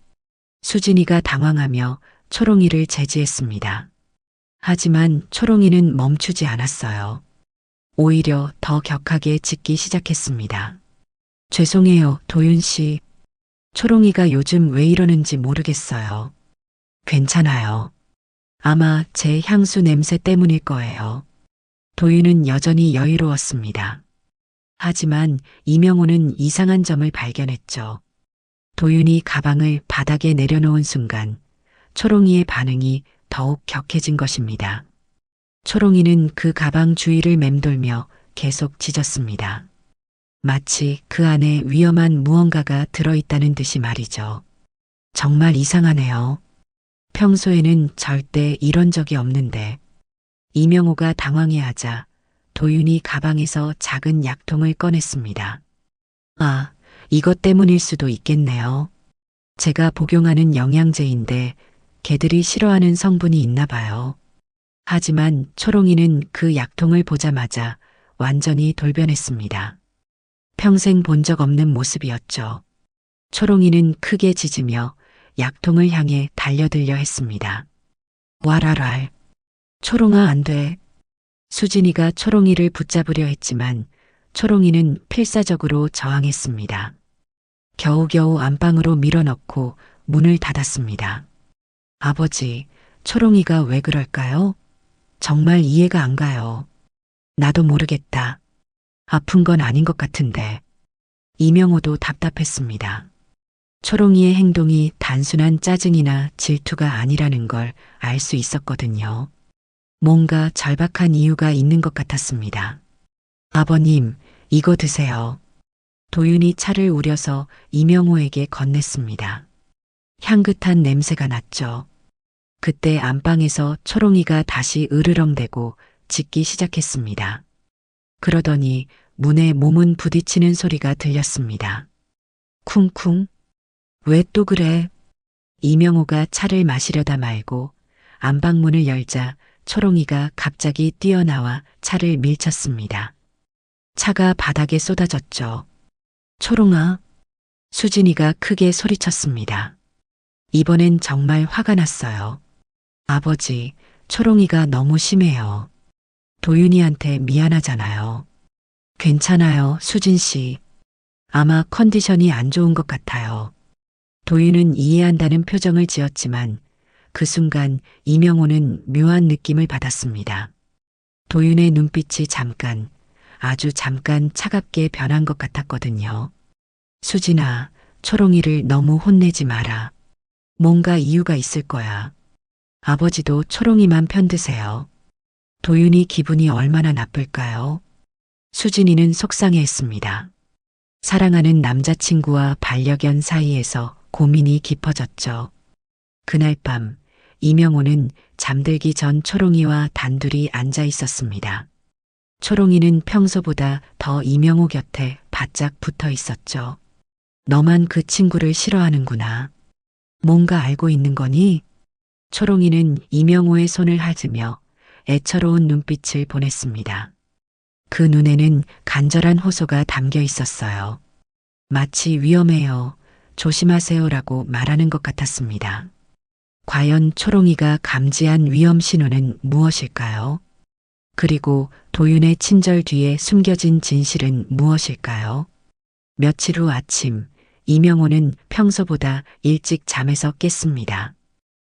수진이가 당황하며 초롱이를 제지했습니다. 하지만 초롱이는 멈추지 않았어요. 오히려 더 격하게 짖기 시작했습니다. 죄송해요, 도윤 씨. 초롱이가 요즘 왜 이러는지 모르겠어요. 괜찮아요. 아마 제 향수 냄새 때문일 거예요. 도윤은 여전히 여유로웠습니다. 하지만 이명호는 이상한 점을 발견했죠. 도윤이 가방을 바닥에 내려놓은 순간 초롱이의 반응이 더욱 격해진 것입니다. 초롱이는 그 가방 주위를 맴돌며 계속 짖었습니다. 마치 그 안에 위험한 무언가가 들어있다는 듯이 말이죠. 정말 이상하네요. 평소에는 절대 이런 적이 없는데. 이명호가 당황해하자 도윤이 가방에서 작은 약통을 꺼냈습니다. 아, 이것 때문일 수도 있겠네요. 제가 복용하는 영양제인데 개들이 싫어하는 성분이 있나 봐요. 하지만 초롱이는 그 약통을 보자마자 완전히 돌변했습니다. 평생 본 적 없는 모습이었죠. 초롱이는 크게 짖으며 약통을 향해 달려들려 했습니다. 와라랄. 초롱아, 안 돼. 수진이가 초롱이를 붙잡으려 했지만 초롱이는 필사적으로 저항했습니다. 겨우겨우 안방으로 밀어넣고 문을 닫았습니다. 아버지, 초롱이가 왜 그럴까요? 정말 이해가 안 가요. 나도 모르겠다. 아픈 건 아닌 것 같은데. 이명호도 답답했습니다. 초롱이의 행동이 단순한 짜증이나 질투가 아니라는 걸 알 수 있었거든요. 뭔가 절박한 이유가 있는 것 같았습니다. 아버님, 이거 드세요. 도윤이 차를 우려서 이명호에게 건넸습니다. 향긋한 냄새가 났죠. 그때 안방에서 초롱이가 다시 으르렁대고 짖기 시작했습니다. 그러더니 문에 몸은 부딪히는 소리가 들렸습니다. 쿵쿵. 왜 또 그래? 이명호가 차를 마시려다 말고 안방문을 열자 초롱이가 갑자기 뛰어나와 차를 밀쳤습니다. 차가 바닥에 쏟아졌죠. 초롱아. 수진이가 크게 소리쳤습니다. 이번엔 정말 화가 났어요. 아버지, 초롱이가 너무 심해요. 도윤이한테 미안하잖아요. 괜찮아요, 수진 씨. 아마 컨디션이 안 좋은 것 같아요. 도윤은 이해한다는 표정을 지었지만 그 순간 이명호는 묘한 느낌을 받았습니다. 도윤의 눈빛이 잠깐, 아주 잠깐 차갑게 변한 것 같았거든요. 수진아, 초롱이를 너무 혼내지 마라. 뭔가 이유가 있을 거야. 아버지도 초롱이만 편드세요. 도윤이 기분이 얼마나 나쁠까요? 수진이는 속상해했습니다. 사랑하는 남자친구와 반려견 사이에서 고민이 깊어졌죠. 그날 밤 이명호는 잠들기 전 초롱이와 단둘이 앉아 있었습니다. 초롱이는 평소보다 더 이명호 곁에 바짝 붙어 있었죠. 너만 그 친구를 싫어하는구나. 뭔가 알고 있는 거니? 초롱이는 이명호의 손을 하즈며 애처로운 눈빛을 보냈습니다. 그 눈에는 간절한 호소가 담겨 있었어요. 마치 위험해요. 조심하세요라고 말하는 것 같았습니다. 과연 초롱이가 감지한 위험 신호는 무엇일까요? 그리고 도윤의 친절 뒤에 숨겨진 진실은 무엇일까요? 며칠 후 아침, 이명호는 평소보다 일찍 잠에서 깼습니다.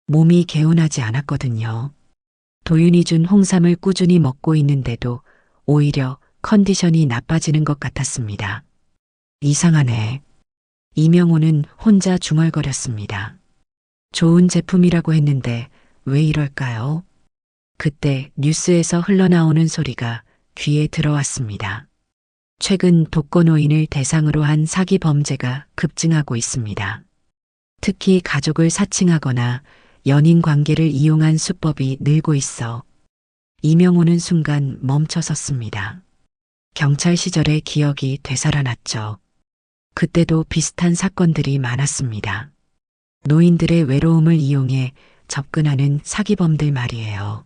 몸이 개운하지 않았거든요. 도윤이 준 홍삼을 꾸준히 먹고 있는데도 오히려 컨디션이 나빠지는 것 같았습니다. 이상하네. 이명호는 혼자 중얼거렸습니다. 좋은 제품이라고 했는데 왜 이럴까요? 그때 뉴스에서 흘러나오는 소리가 귀에 들어왔습니다. 최근 독거노인을 대상으로 한 사기 범죄가 급증하고 있습니다. 특히 가족을 사칭하거나 연인 관계를 이용한 수법이 늘고 있어 이명호는 순간 멈춰섰습니다. 경찰 시절의 기억이 되살아났죠. 그때도 비슷한 사건들이 많았습니다. 노인들의 외로움을 이용해 접근하는 사기범들 말이에요.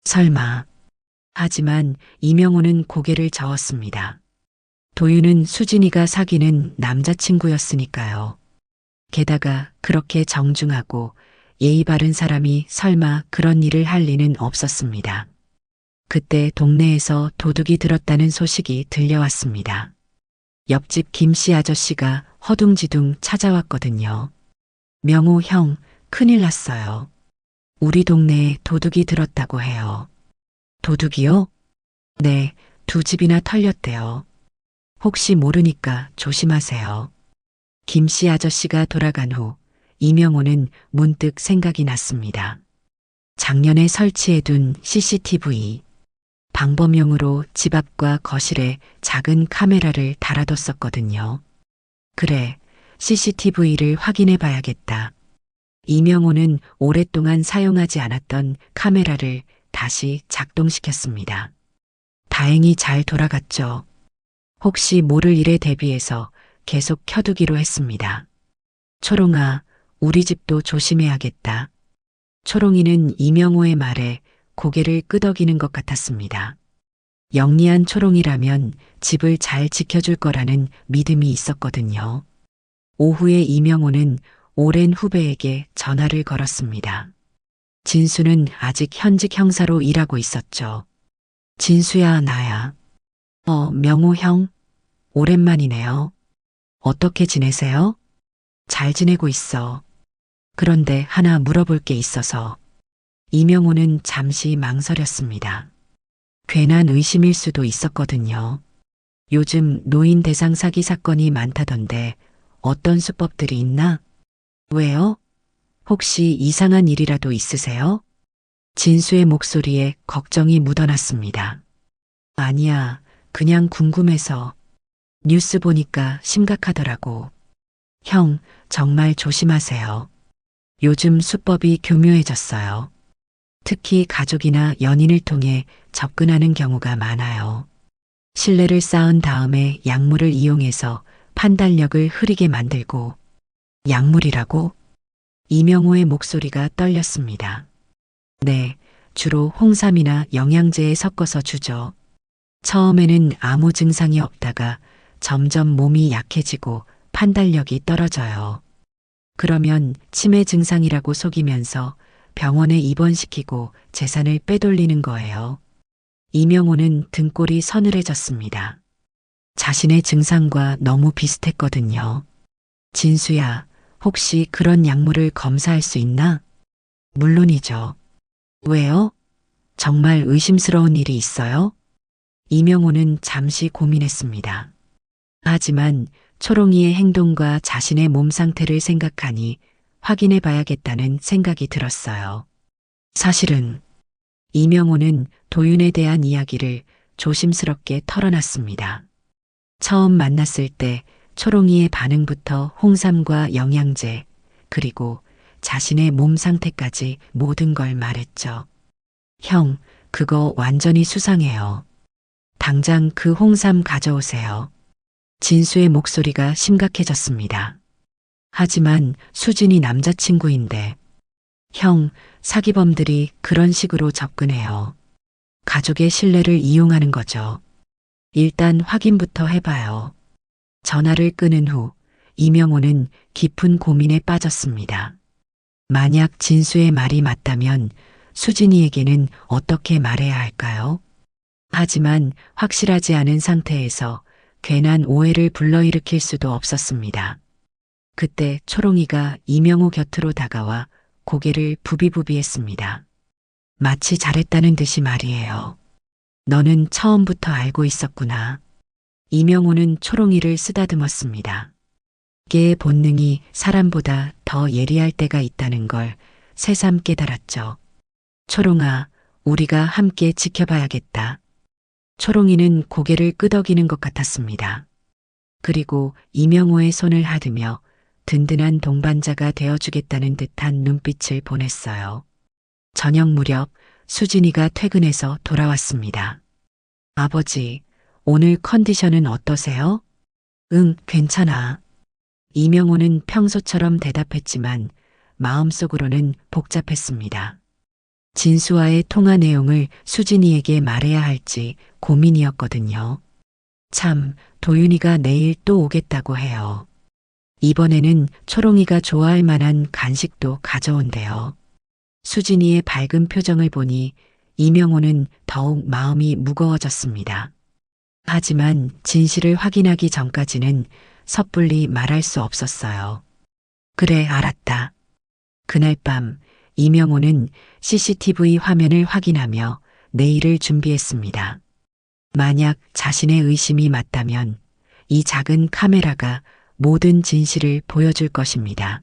설마. 하지만 이명호는 고개를 저었습니다. 도윤은 수진이가 사귀는 남자친구였으니까요. 게다가 그렇게 정중하고 예의 바른 사람이 설마 그런 일을 할 리는 없었습니다. 그때 동네에서 도둑이 들었다는 소식이 들려왔습니다. 옆집 김씨 아저씨가 허둥지둥 찾아왔거든요. 명호 형, 큰일 났어요. 우리 동네에 도둑이 들었다고 해요. 도둑이요? 네, 2집이나 털렸대요. 혹시 모르니까 조심하세요. 김씨 아저씨가 돌아간 후 이명호는 문득 생각이 났습니다. 작년에 설치해둔 CCTV. 방범용으로 집 앞과 거실에 작은 카메라를 달아뒀었거든요. 그래, CCTV를 확인해 봐야겠다. 이명호는 오랫동안 사용하지 않았던 카메라를 다시 작동시켰습니다. 다행히 잘 돌아갔죠. 혹시 모를 일에 대비해서 계속 켜두기로 했습니다. 초롱아, 우리 집도 조심해야겠다. 초롱이는 이명호의 말에 고개를 끄덕이는 것 같았습니다. 영리한 초롱이라면 집을 잘 지켜줄 거라는 믿음이 있었거든요. 오후에 이명호는 오랜 후배에게 전화를 걸었습니다. 진수는 아직 현직 형사로 일하고 있었죠. 진수야, 나야. 명호 형? 오랜만이네요. 어떻게 지내세요? 잘 지내고 있어. 그런데 하나 물어볼 게 있어서. 이명호는 잠시 망설였습니다. 괜한 의심일 수도 있었거든요. 요즘 노인 대상 사기 사건이 많다던데 어떤 수법들이 있나? 왜요? 혹시 이상한 일이라도 있으세요? 진수의 목소리에 걱정이 묻어났습니다. 아니야, 그냥 궁금해서. 뉴스 보니까 심각하더라고. 형, 정말 조심하세요. 요즘 수법이 교묘해졌어요. 특히 가족이나 연인을 통해 접근하는 경우가 많아요. 신뢰를 쌓은 다음에 약물을 이용해서 판단력을 흐리게 만들고. 약물이라고? 이명호의 목소리가 떨렸습니다. 네, 주로 홍삼이나 영양제에 섞어서 주죠. 처음에는 아무 증상이 없다가 점점 몸이 약해지고 판단력이 떨어져요. 그러면 치매 증상이라고 속이면서 병원에 입원시키고 재산을 빼돌리는 거예요. 이명호는 등골이 서늘해졌습니다. 자신의 증상과 너무 비슷했거든요. 진수야, 혹시 그런 약물을 검사할 수 있나? 물론이죠. 왜요? 정말 의심스러운 일이 있어요? 이명호는 잠시 고민했습니다. 하지만 초롱이의 행동과 자신의 몸 상태를 생각하니 확인해 봐야겠다는 생각이 들었어요. 사실은 이명호는 도윤에 대한 이야기를 조심스럽게 털어놨습니다. 처음 만났을 때 초롱이의 반응부터 홍삼과 영양제, 그리고 자신의 몸 상태까지 모든 걸 말했죠. 형, 그거 완전히 수상해요. 당장 그 홍삼 가져오세요. 진수의 목소리가 심각해졌습니다. 하지만 수진이 남자친구인데, 형, 사기범들이 그런 식으로 접근해요. 가족의 신뢰를 이용하는 거죠. 일단 확인부터 해봐요. 전화를 끊은 후 이명호는 깊은 고민에 빠졌습니다. 만약 진수의 말이 맞다면 수진이에게는 어떻게 말해야 할까요? 하지만 확실하지 않은 상태에서 괜한 오해를 불러일으킬 수도 없었습니다. 그때 초롱이가 이명호 곁으로 다가와 고개를 부비부비했습니다. 마치 잘했다는 듯이 말이에요. 너는 처음부터 알고 있었구나. 이명호는 초롱이를 쓰다듬었습니다. 개의 본능이 사람보다 더 예리할 때가 있다는 걸 새삼 깨달았죠. 초롱아, 우리가 함께 지켜봐야겠다. 초롱이는 고개를 끄덕이는 것 같았습니다. 그리고 이명호의 손을 하드며 든든한 동반자가 되어주겠다는 듯한 눈빛을 보냈어요. 저녁 무렵 수진이가 퇴근해서 돌아왔습니다. 아버지, 오늘 컨디션은 어떠세요? 응, 괜찮아. 이명호는 평소처럼 대답했지만 마음속으로는 복잡했습니다. 진수와의 통화 내용을 수진이에게 말해야 할지 고민이었거든요. 참, 도윤이가 내일 또 오겠다고 해요. 이번에는 초롱이가 좋아할 만한 간식도 가져온대요. 수진이의 밝은 표정을 보니 이명호는 더욱 마음이 무거워졌습니다. 하지만 진실을 확인하기 전까지는 섣불리 말할 수 없었어요. 그래, 알았다. 그날 밤 이명호는 CCTV 화면을 확인하며 내일을 준비했습니다. 만약 자신의 의심이 맞다면 이 작은 카메라가 모든 진실을 보여줄 것입니다.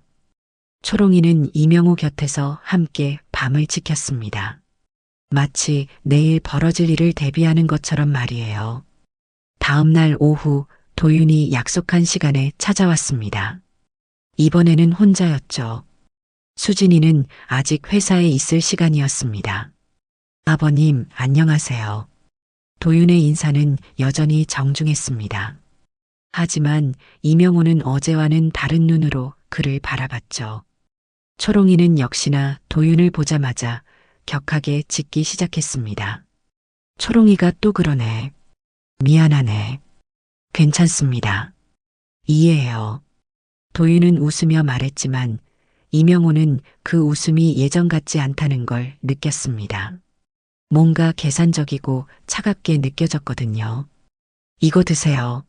초롱이는 이명호 곁에서 함께 밤을 지켰습니다. 마치 내일 벌어질 일을 대비하는 것처럼 말이에요. 다음 날 오후 도윤이 약속한 시간에 찾아왔습니다. 이번에는 혼자였죠. 수진이는 아직 회사에 있을 시간이었습니다. 아버님, 안녕하세요. 도윤의 인사는 여전히 정중했습니다. 하지만 이명호는 어제와는 다른 눈으로 그를 바라봤죠. 초롱이는 역시나 도윤을 보자마자 격하게 짖기 시작했습니다. 초롱이가 또 그러네. 미안하네. 괜찮습니다. 이해해요. 도윤은 웃으며 말했지만 이명호는 그 웃음이 예전 같지 않다는 걸 느꼈습니다. 뭔가 계산적이고 차갑게 느껴졌거든요. 이거 드세요.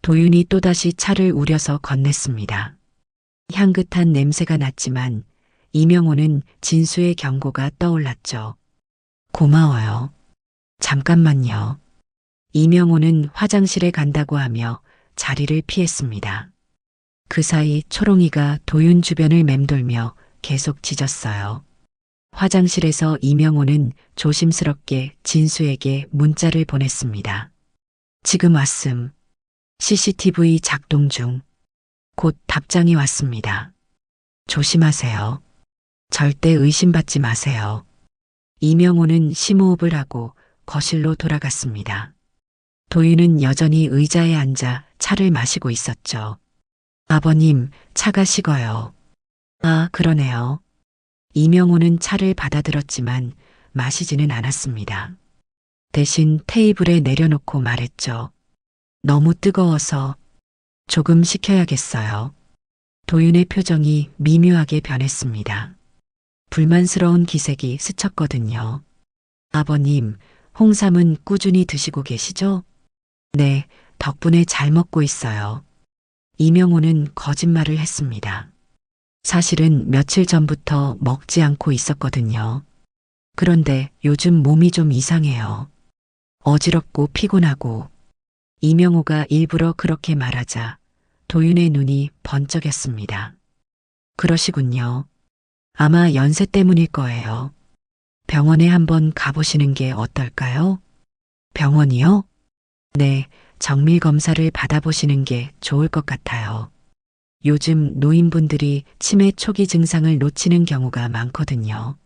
도윤이 또다시 차를 우려서 건넸습니다. 향긋한 냄새가 났지만 이명호는 진수의 경고가 떠올랐죠. 고마워요. 잠깐만요. 이명호는 화장실에 간다고 하며 자리를 피했습니다. 그 사이 초롱이가 도윤 주변을 맴돌며 계속 짖었어요. 화장실에서 이명호는 조심스럽게 진수에게 문자를 보냈습니다. 지금 왔음. CCTV 작동 중. 곧 답장이 왔습니다. 조심하세요. 절대 의심받지 마세요. 이명호는 심호흡을 하고 거실로 돌아갔습니다. 도윤은 여전히 의자에 앉아 차를 마시고 있었죠. 아버님, 차가 식어요. 아, 그러네요. 이명호는 차를 받아들었지만 마시지는 않았습니다. 대신 테이블에 내려놓고 말했죠. 너무 뜨거워서 조금 식혀야겠어요. 도윤의 표정이 미묘하게 변했습니다. 불만스러운 기색이 스쳤거든요. 아버님, 홍삼은 꾸준히 드시고 계시죠? 네, 덕분에 잘 먹고 있어요. 이명호는 거짓말을 했습니다. 사실은 며칠 전부터 먹지 않고 있었거든요. 그런데 요즘 몸이 좀 이상해요. 어지럽고 피곤하고. 이명호가 일부러 그렇게 말하자 도윤의 눈이 번쩍였습니다. 그러시군요. 아마 연세 때문일 거예요. 병원에 한번 가보시는 게 어떨까요? 병원이요? 네, 정밀 검사를 받아보시는 게 좋을 것 같아요. 요즘 노인분들이 치매 초기 증상을 놓치는 경우가 많거든요.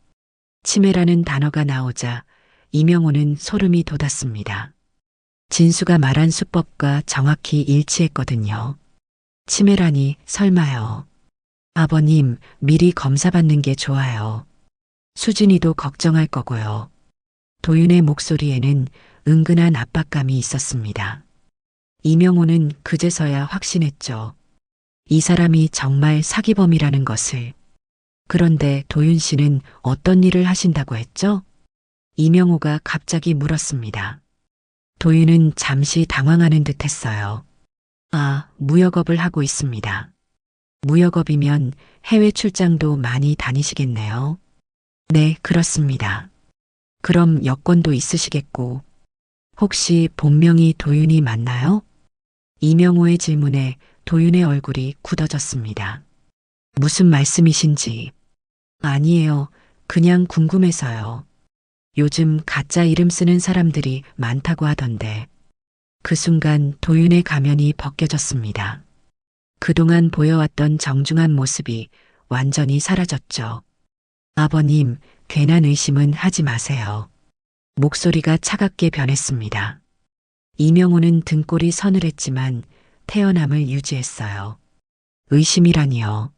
치매라는 단어가 나오자 이명호는 소름이 돋았습니다. 진수가 말한 수법과 정확히 일치했거든요. 치매라니 설마요. 아버님, 미리 검사받는 게 좋아요. 수진이도 걱정할 거고요. 도윤의 목소리에는 은근한 압박감이 있었습니다. 이명호는 그제서야 확신했죠. 이 사람이 정말 사기범이라는 것을. 그런데 도윤 씨는 어떤 일을 하신다고 했죠? 이명호가 갑자기 물었습니다. 도윤은 잠시 당황하는 듯 했어요. 아, 무역업을 하고 있습니다. 무역업이면 해외 출장도 많이 다니시겠네요. 네, 그렇습니다. 그럼 여권도 있으시겠고, 혹시 본명이 도윤이 맞나요? 이명호의 질문에 도윤의 얼굴이 굳어졌습니다. 무슨 말씀이신지. 아니에요. 그냥 궁금해서요. 요즘 가짜 이름 쓰는 사람들이 많다고 하던데. 그 순간 도윤의 가면이 벗겨졌습니다. 그동안 보여왔던 정중한 모습이 완전히 사라졌죠. 아버님, 괜한 의심은 하지 마세요. 목소리가 차갑게 변했습니다. 이명호는 등골이 서늘했지만 태연함을 유지했어요. 의심이라니요.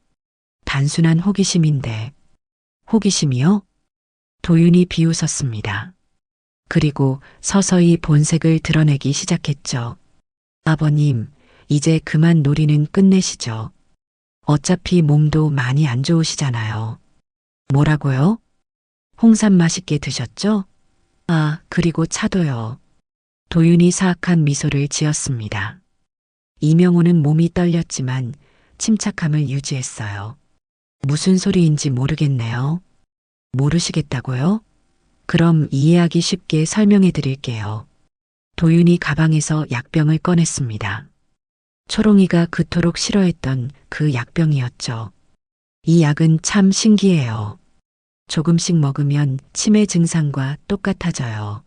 단순한 호기심인데. 호기심이요? 도윤이 비웃었습니다. 그리고 서서히 본색을 드러내기 시작했죠. 아버님, 이제 그만 놀이는 끝내시죠. 어차피 몸도 많이 안 좋으시잖아요. 뭐라고요? 홍삼 맛있게 드셨죠? 아, 그리고 차도요. 도윤이 사악한 미소를 지었습니다. 이명호는 몸이 떨렸지만 침착함을 유지했어요. 무슨 소리인지 모르겠네요. 모르시겠다고요? 그럼 이해하기 쉽게 설명해 드릴게요. 도윤이 가방에서 약병을 꺼냈습니다. 초롱이가 그토록 싫어했던 그 약병이었죠. 이 약은 참 신기해요. 조금씩 먹으면 치매 증상과 똑같아져요.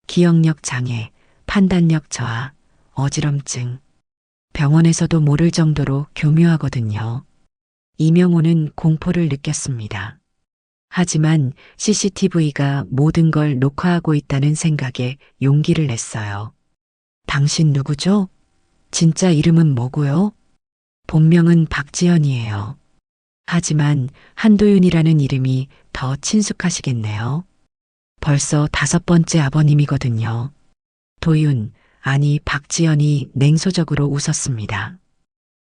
기억력 장애, 판단력 저하, 어지럼증. 병원에서도 모를 정도로 교묘하거든요. 이명호는 공포를 느꼈습니다. 하지만 CCTV가 모든 걸 녹화하고 있다는 생각에 용기를 냈어요. 당신 누구죠? 진짜 이름은 뭐고요? 본명은 박지연이에요. 하지만 한도윤이라는 이름이 더 친숙하시겠네요. 벌써 5번째 아버님이거든요. 도윤, 아니 박지연이 냉소적으로 웃었습니다.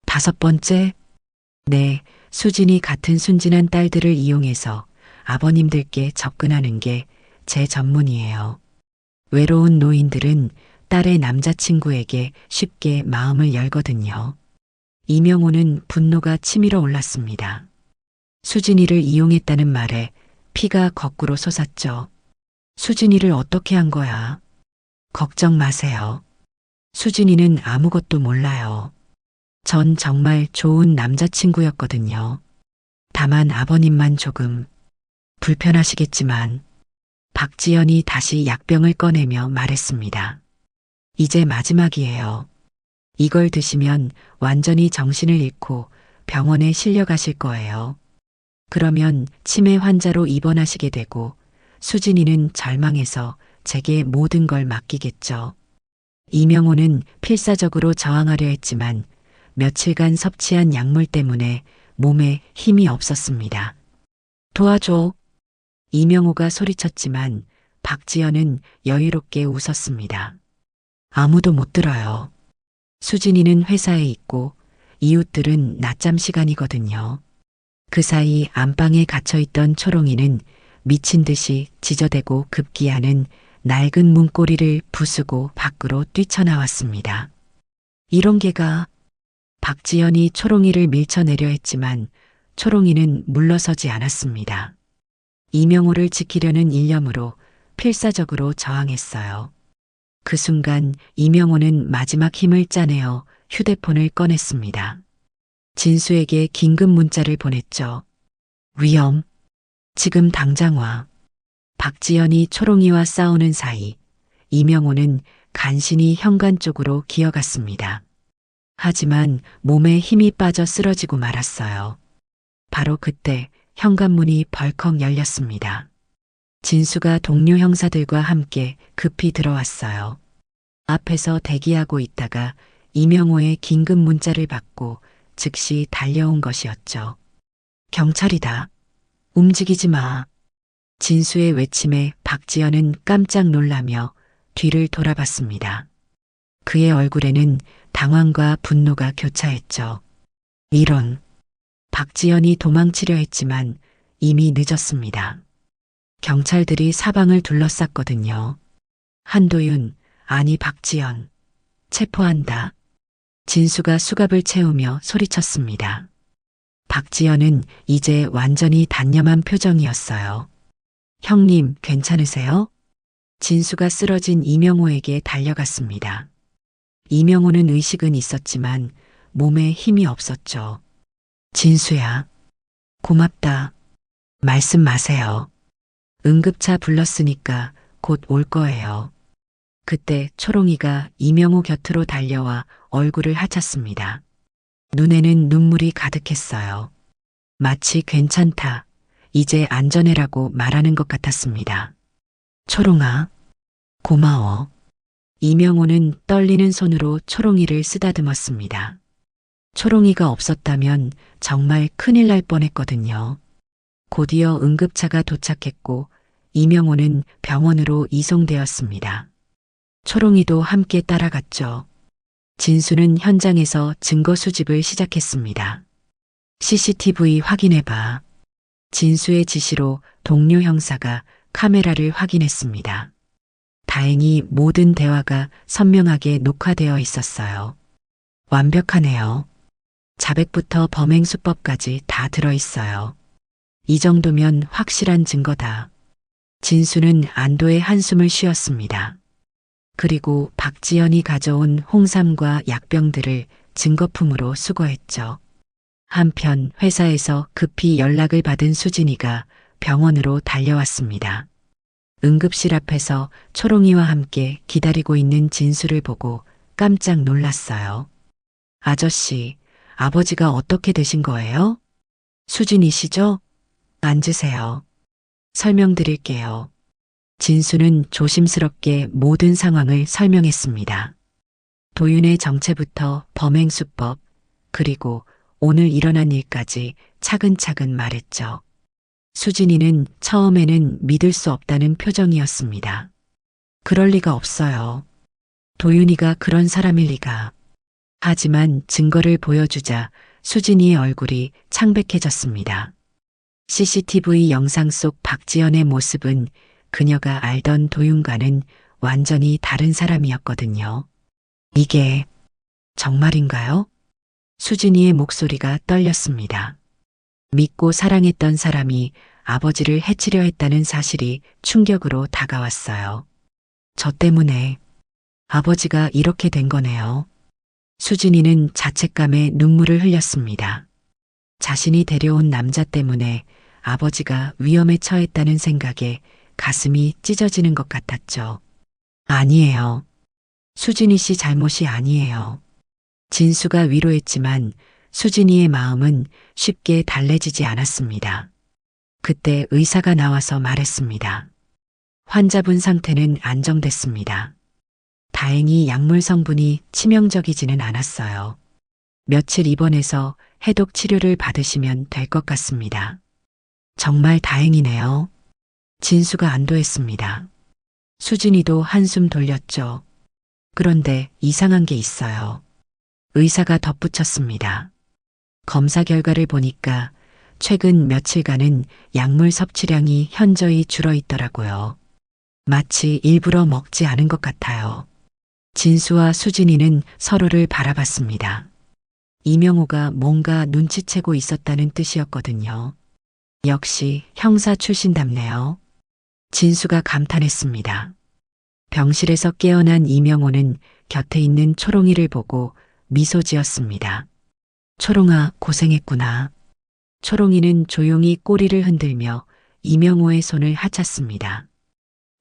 5번째? 네, 수진이 같은 순진한 딸들을 이용해서 아버님들께 접근하는 게 제 전문이에요. 외로운 노인들은 딸의 남자친구에게 쉽게 마음을 열거든요. 이명호는 분노가 치밀어 올랐습니다. 수진이를 이용했다는 말에 피가 거꾸로 솟았죠. 수진이를 어떻게 한 거야? 걱정 마세요. 수진이는 아무것도 몰라요. 전 정말 좋은 남자친구였거든요. 다만 아버님만 조금 불편하시겠지만 박지연이 다시 약병을 꺼내며 말했습니다. 이제 마지막이에요. 이걸 드시면 완전히 정신을 잃고 병원에 실려가실 거예요. 그러면 치매 환자로 입원하시게 되고 수진이는 절망해서 제게 모든 걸 맡기겠죠. 이명호는 필사적으로 저항하려 했지만 며칠간 섭취한 약물 때문에 몸에 힘이 없었습니다. 도와줘. 이명호가 소리쳤지만 박지연은 여유롭게 웃었습니다. 아무도 못 들어요. 수진이는 회사에 있고 이웃들은 낮잠 시간이거든요. 그 사이 안방에 갇혀있던 초롱이는 미친 듯이 지저대고 급기야는 낡은 문고리를 부수고 밖으로 뛰쳐나왔습니다. 이런 개가. 박지연이 초롱이를 밀쳐내려 했지만 초롱이는 물러서지 않았습니다. 이명호를 지키려는 일념으로 필사적으로 저항했어요. 그 순간 이명호는 마지막 힘을 짜내어 휴대폰을 꺼냈습니다. 진수에게 긴급 문자를 보냈죠. 위험. 지금 당장 와. 박지연이 초롱이와 싸우는 사이 이명호는 간신히 현관 쪽으로 기어갔습니다. 하지만 몸에 힘이 빠져 쓰러지고 말았어요. 바로 그때 현관문이 벌컥 열렸습니다. 진수가 동료 형사들과 함께 급히 들어왔어요. 앞에서 대기하고 있다가 이명호의 긴급 문자를 받고 즉시 달려온 것이었죠. 경찰이다. 움직이지 마. 진수의 외침에 박지연은 깜짝 놀라며 뒤를 돌아봤습니다. 그의 얼굴에는 당황과 분노가 교차했죠. 이런. 박지연이 도망치려 했지만 이미 늦었습니다. 경찰들이 사방을 둘러쌌거든요. 한도윤, 아니 박지연. 체포한다. 진수가 수갑을 채우며 소리쳤습니다. 박지연은 이제 완전히 단념한 표정이었어요. 형님, 괜찮으세요? 진수가 쓰러진 이명호에게 달려갔습니다. 이명호는 의식은 있었지만 몸에 힘이 없었죠. 진수야, 고맙다. 말씀 마세요. 응급차 불렀으니까 곧 올 거예요. 그때 초롱이가 이명호 곁으로 달려와 얼굴을 하쳤습니다. 눈에는 눈물이 가득했어요. 마치 괜찮다, 이제 안전해라고 말하는 것 같았습니다. 초롱아, 고마워. 이명호는 떨리는 손으로 초롱이를 쓰다듬었습니다. 초롱이가 없었다면 정말 큰일 날 뻔했거든요. 곧이어 응급차가 도착했고 이명호는 병원으로 이송되었습니다. 초롱이도 함께 따라갔죠. 진수는 현장에서 증거 수집을 시작했습니다. CCTV 확인해봐. 진수의 지시로 동료 형사가 카메라를 확인했습니다. 다행히 모든 대화가 선명하게 녹화되어 있었어요. 완벽하네요. 자백부터 범행 수법까지 다 들어있어요. 이 정도면 확실한 증거다. 진수는 안도의 한숨을 쉬었습니다. 그리고 박지연이 가져온 홍삼과 약병들을 증거품으로 수거했죠. 한편 회사에서 급히 연락을 받은 수진이가 병원으로 달려왔습니다. 응급실 앞에서 초롱이와 함께 기다리고 있는 진수를 보고 깜짝 놀랐어요. 아저씨, 아버지가 어떻게 되신 거예요? 수진이시죠? 앉으세요. 설명드릴게요. 진수는 조심스럽게 모든 상황을 설명했습니다. 도윤의 정체부터 범행 수법, 그리고 오늘 일어난 일까지 차근차근 말했죠. 수진이는 처음에는 믿을 수 없다는 표정이었습니다. 그럴 리가 없어요. 도윤이가 그런 사람일 리가. 하지만 증거를 보여주자 수진이의 얼굴이 창백해졌습니다. CCTV 영상 속 박지연의 모습은 그녀가 알던 도윤과는 완전히 다른 사람이었거든요. 이게 정말인가요? 수진이의 목소리가 떨렸습니다. 믿고 사랑했던 사람이 아버지를 해치려 했다는 사실이 충격으로 다가왔어요. 저 때문에 아버지가 이렇게 된 거네요. 수진이는 자책감에 눈물을 흘렸습니다. 자신이 데려온 남자 때문에 아버지가 위험에 처했다는 생각에 가슴이 찢어지는 것 같았죠. 아니에요. 수진이 씨 잘못이 아니에요. 진수가 위로했지만 수진이의 마음은 쉽게 달래지지 않았습니다. 그때 의사가 나와서 말했습니다. 환자분 상태는 안정됐습니다. 다행히 약물 성분이 치명적이지는 않았어요. 며칠 입원해서 해독 치료를 받으시면 될 것 같습니다. 정말 다행이네요. 진수가 안도했습니다. 수진이도 한숨 돌렸죠. 그런데 이상한 게 있어요. 의사가 덧붙였습니다. 검사 결과를 보니까 최근 며칠간은 약물 섭취량이 현저히 줄어 있더라고요. 마치 일부러 먹지 않은 것 같아요. 진수와 수진이는 서로를 바라봤습니다. 이명호가 뭔가 눈치채고 있었다는 뜻이었거든요. 역시 형사 출신답네요. 진수가 감탄했습니다. 병실에서 깨어난 이명호는 곁에 있는 초롱이를 보고 미소 지었습니다. 초롱아, 고생했구나. 초롱이는 조용히 꼬리를 흔들며 이명호의 손을 하찼습니다.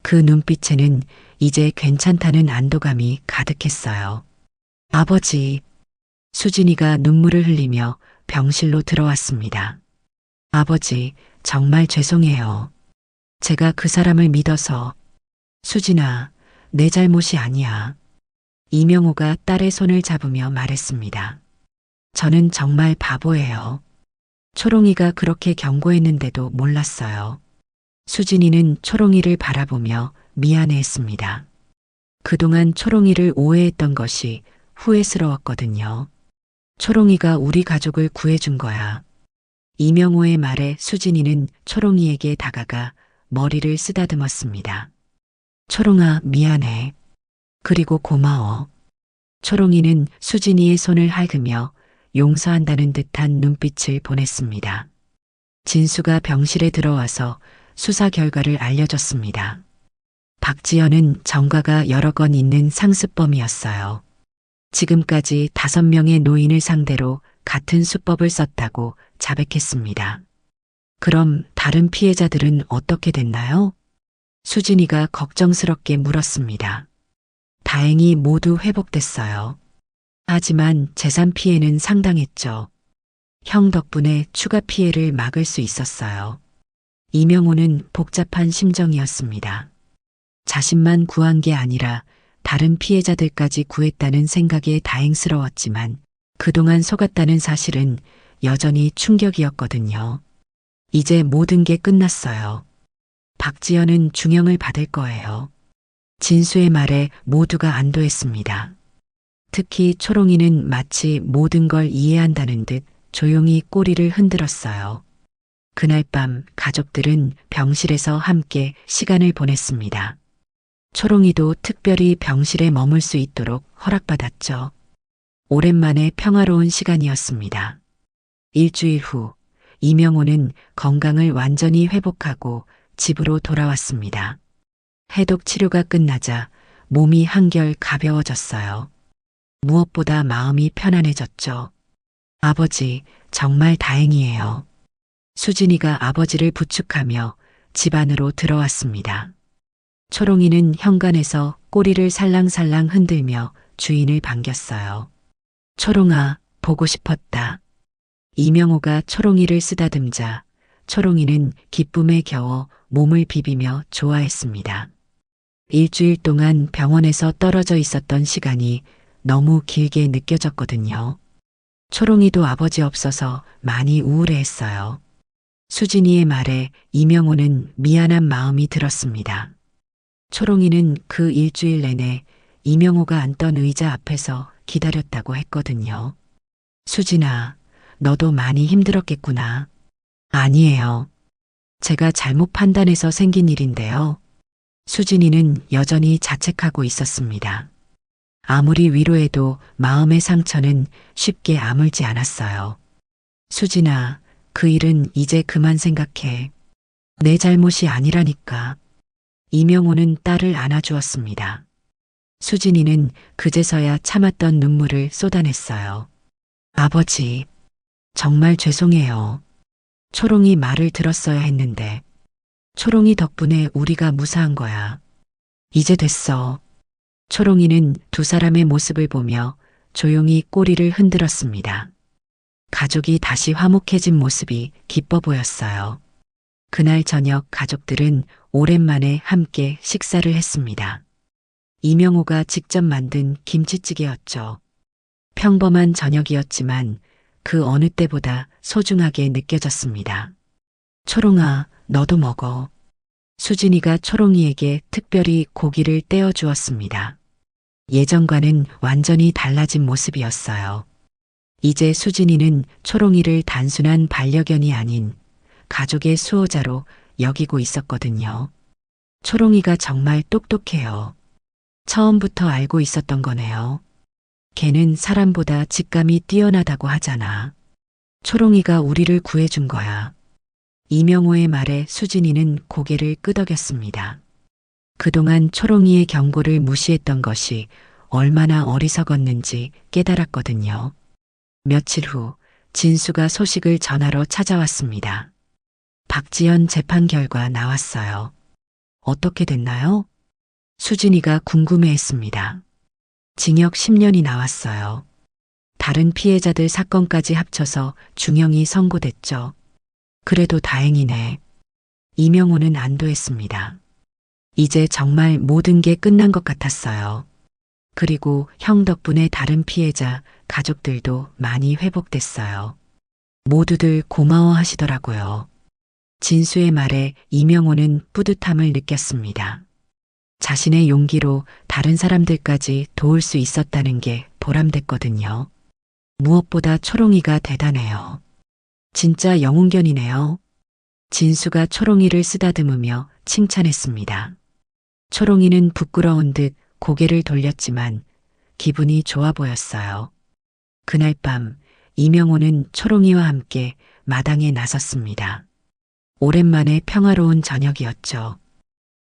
그 눈빛에는 이제 괜찮다는 안도감이 가득했어요. 아버지, 수진이가 눈물을 흘리며 병실로 들어왔습니다. 아버지, 정말 죄송해요. 제가 그 사람을 믿어서. 수진아, 내 잘못이 아니야. 이명호가 딸의 손을 잡으며 말했습니다. 저는 정말 바보예요. 초롱이가 그렇게 경고했는데도 몰랐어요. 수진이는 초롱이를 바라보며 미안해했습니다. 그동안 초롱이를 오해했던 것이 후회스러웠거든요. 초롱이가 우리 가족을 구해준 거야. 이명호의 말에 수진이는 초롱이에게 다가가 머리를 쓰다듬었습니다. 초롱아, 미안해. 그리고 고마워. 초롱이는 수진이의 손을 핥으며 용서한다는 듯한 눈빛을 보냈습니다. 진수가 병실에 들어와서 수사 결과를 알려줬습니다. 박지연은 전과가 여러 건 있는 상습범이었어요. 지금까지 5명의 노인을 상대로 같은 수법을 썼다고 자백했습니다. 그럼 다른 피해자들은 어떻게 됐나요? 수진이가 걱정스럽게 물었습니다. 다행히 모두 회복됐어요. 하지만 재산 피해는 상당했죠. 형 덕분에 추가 피해를 막을 수 있었어요. 이명호는 복잡한 심정이었습니다. 자신만 구한 게 아니라 다른 피해자들까지 구했다는 생각에 다행스러웠지만 그동안 속았다는 사실은 여전히 충격이었거든요. 이제 모든 게 끝났어요. 박지연은 중형을 받을 거예요. 진수의 말에 모두가 안도했습니다. 특히 초롱이는 마치 모든 걸 이해한다는 듯 조용히 꼬리를 흔들었어요. 그날 밤 가족들은 병실에서 함께 시간을 보냈습니다. 초롱이도 특별히 병실에 머물 수 있도록 허락받았죠. 오랜만에 평화로운 시간이었습니다. 일주일 후 이명호는 건강을 완전히 회복하고 집으로 돌아왔습니다. 해독 치료가 끝나자 몸이 한결 가벼워졌어요. 무엇보다 마음이 편안해졌죠. 아버지, 정말 다행이에요. 수진이가 아버지를 부축하며 집 안으로 들어왔습니다. 초롱이는 현관에서 꼬리를 살랑살랑 흔들며 주인을 반겼어요. 초롱아, 보고 싶었다. 이명호가 초롱이를 쓰다듬자 초롱이는 기쁨에 겨워 몸을 비비며 좋아했습니다. 일주일 동안 병원에서 떨어져 있었던 시간이 너무 길게 느껴졌거든요. 초롱이도 아버지 없어서 많이 우울해했어요. 수진이의 말에 이명호는 미안한 마음이 들었습니다. 초롱이는 그 일주일 내내 이명호가 앉던 의자 앞에서 기다렸다고 했거든요. 수진아, 너도 많이 힘들었겠구나. 아니에요. 제가 잘못 판단해서 생긴 일인데요. 수진이는 여전히 자책하고 있었습니다. 아무리 위로해도 마음의 상처는 쉽게 아물지 않았어요. 수진아, 그 일은 이제 그만 생각해. 내 잘못이 아니라니까. 이명호는 딸을 안아주었습니다. 수진이는 그제서야 참았던 눈물을 쏟아냈어요. 아버지, 정말 죄송해요. 초롱이 말을 들었어야 했는데. 초롱이 덕분에 우리가 무사한 거야. 이제 됐어. 초롱이는 두 사람의 모습을 보며 조용히 꼬리를 흔들었습니다. 가족이 다시 화목해진 모습이 기뻐 보였어요. 그날 저녁 가족들은 오랜만에 함께 식사를 했습니다. 이명호가 직접 만든 김치찌개였죠. 평범한 저녁이었지만 그 어느 때보다 소중하게 느껴졌습니다. 초롱아, 너도 먹어. 수진이가 초롱이에게 특별히 고기를 떼어 주었습니다. 예전과는 완전히 달라진 모습이었어요. 이제 수진이는 초롱이를 단순한 반려견이 아닌 가족의 수호자로 여기고 있었거든요. 초롱이가 정말 똑똑해요. 처음부터 알고 있었던 거네요. 걔는 사람보다 직감이 뛰어나다고 하잖아. 초롱이가 우리를 구해준 거야. 이명호의 말에 수진이는 고개를 끄덕였습니다. 그동안 초롱이의 경고를 무시했던 것이 얼마나 어리석었는지 깨달았거든요. 며칠 후 진수가 소식을 전하러 찾아왔습니다. 박지연 재판 결과 나왔어요. 어떻게 됐나요? 수진이가 궁금해했습니다. 징역 10년이 나왔어요. 다른 피해자들 사건까지 합쳐서 중형이 선고됐죠. 그래도 다행이네. 이명호는 안도했습니다. 이제 정말 모든 게 끝난 것 같았어요. 그리고 형 덕분에 다른 피해자, 가족들도 많이 회복됐어요. 모두들 고마워하시더라고요. 진수의 말에 이명호는 뿌듯함을 느꼈습니다. 자신의 용기로 다른 사람들까지 도울 수 있었다는 게 보람됐거든요. 무엇보다 초롱이가 대단해요. 진짜 영웅견이네요. 진수가 초롱이를 쓰다듬으며 칭찬했습니다. 초롱이는 부끄러운 듯 고개를 돌렸지만 기분이 좋아 보였어요. 그날 밤 이명호는 초롱이와 함께 마당에 나섰습니다. 오랜만에 평화로운 저녁이었죠.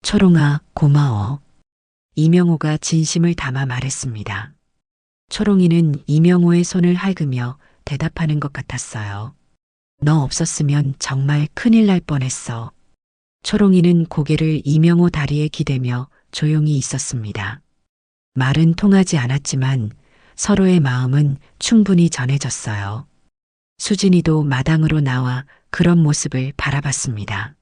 초롱아, 고마워. 이명호가 진심을 담아 말했습니다. 초롱이는 이명호의 손을 핥으며 대답하는 것 같았어요. 너 없었으면 정말 큰일 날 뻔했어. 초롱이는 고개를 이명호 다리에 기대며 조용히 있었습니다. 말은 통하지 않았지만 서로의 마음은 충분히 전해졌어요. 수진이도 마당으로 나와 그런 모습을 바라봤습니다.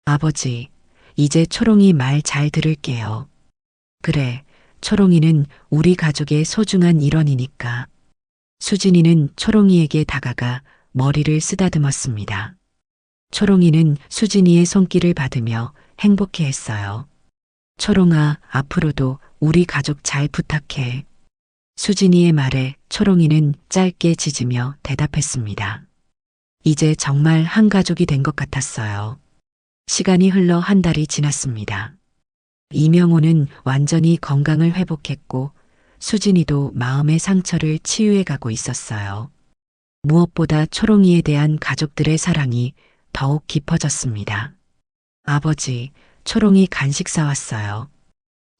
아버지, 이제 초롱이 말 잘 들을게요. 그래, 초롱이는 우리 가족의 소중한 일원이니까. 수진이는 초롱이에게 다가가 머리를 쓰다듬었습니다. 초롱이는 수진이의 손길을 받으며 행복해했어요. 초롱아, 앞으로도 우리 가족 잘 부탁해. 수진이의 말에 초롱이는 짧게 짖으며 대답했습니다. 이제 정말 한 가족이 된 것 같았어요. 시간이 흘러 한 달이 지났습니다. 이명호는 완전히 건강을 회복했고 수진이도 마음의 상처를 치유해 가고 있었어요. 무엇보다 초롱이에 대한 가족들의 사랑이 더욱 깊어졌습니다. 아버지, 초롱이 간식 사왔어요.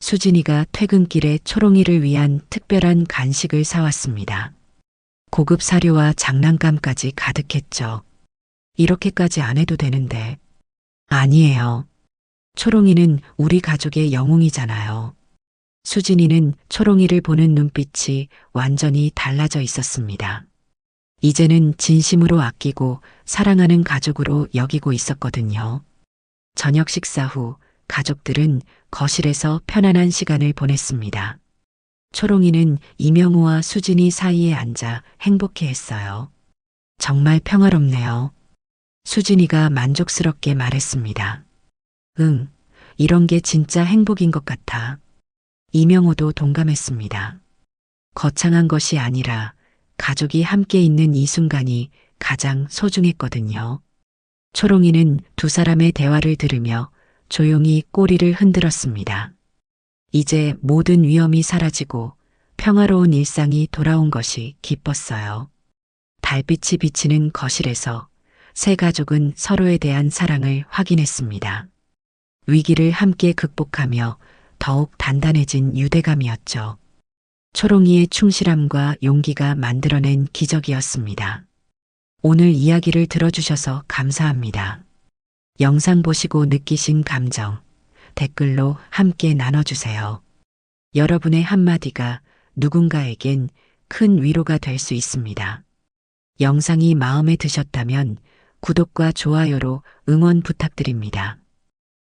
수진이가 퇴근길에 초롱이를 위한 특별한 간식을 사왔습니다. 고급 사료와 장난감까지 가득했죠. 이렇게까지 안 해도 되는데. 아니에요. 초롱이는 우리 가족의 영웅이잖아요. 수진이는 초롱이를 보는 눈빛이 완전히 달라져 있었습니다. 이제는 진심으로 아끼고 사랑하는 가족으로 여기고 있었거든요. 저녁 식사 후 가족들은 거실에서 편안한 시간을 보냈습니다. 초롱이는 이명호와 수진이 사이에 앉아 행복해했어요. 정말 평화롭네요. 수진이가 만족스럽게 말했습니다. 응, 이런 게 진짜 행복인 것 같아. 이명호도 동감했습니다. 거창한 것이 아니라 가족이 함께 있는 이 순간이 가장 소중했거든요. 초롱이는 두 사람의 대화를 들으며 조용히 꼬리를 흔들었습니다. 이제 모든 위험이 사라지고 평화로운 일상이 돌아온 것이 기뻤어요. 달빛이 비치는 거실에서 세 가족은 서로에 대한 사랑을 확인했습니다. 위기를 함께 극복하며 더욱 단단해진 유대감이었죠. 초롱이의 충실함과 용기가 만들어낸 기적이었습니다. 오늘 이야기를 들어주셔서 감사합니다. 영상 보시고 느끼신 감정, 댓글로 함께 나눠주세요. 여러분의 한마디가 누군가에겐 큰 위로가 될 수 있습니다. 영상이 마음에 드셨다면 구독과 좋아요로 응원 부탁드립니다.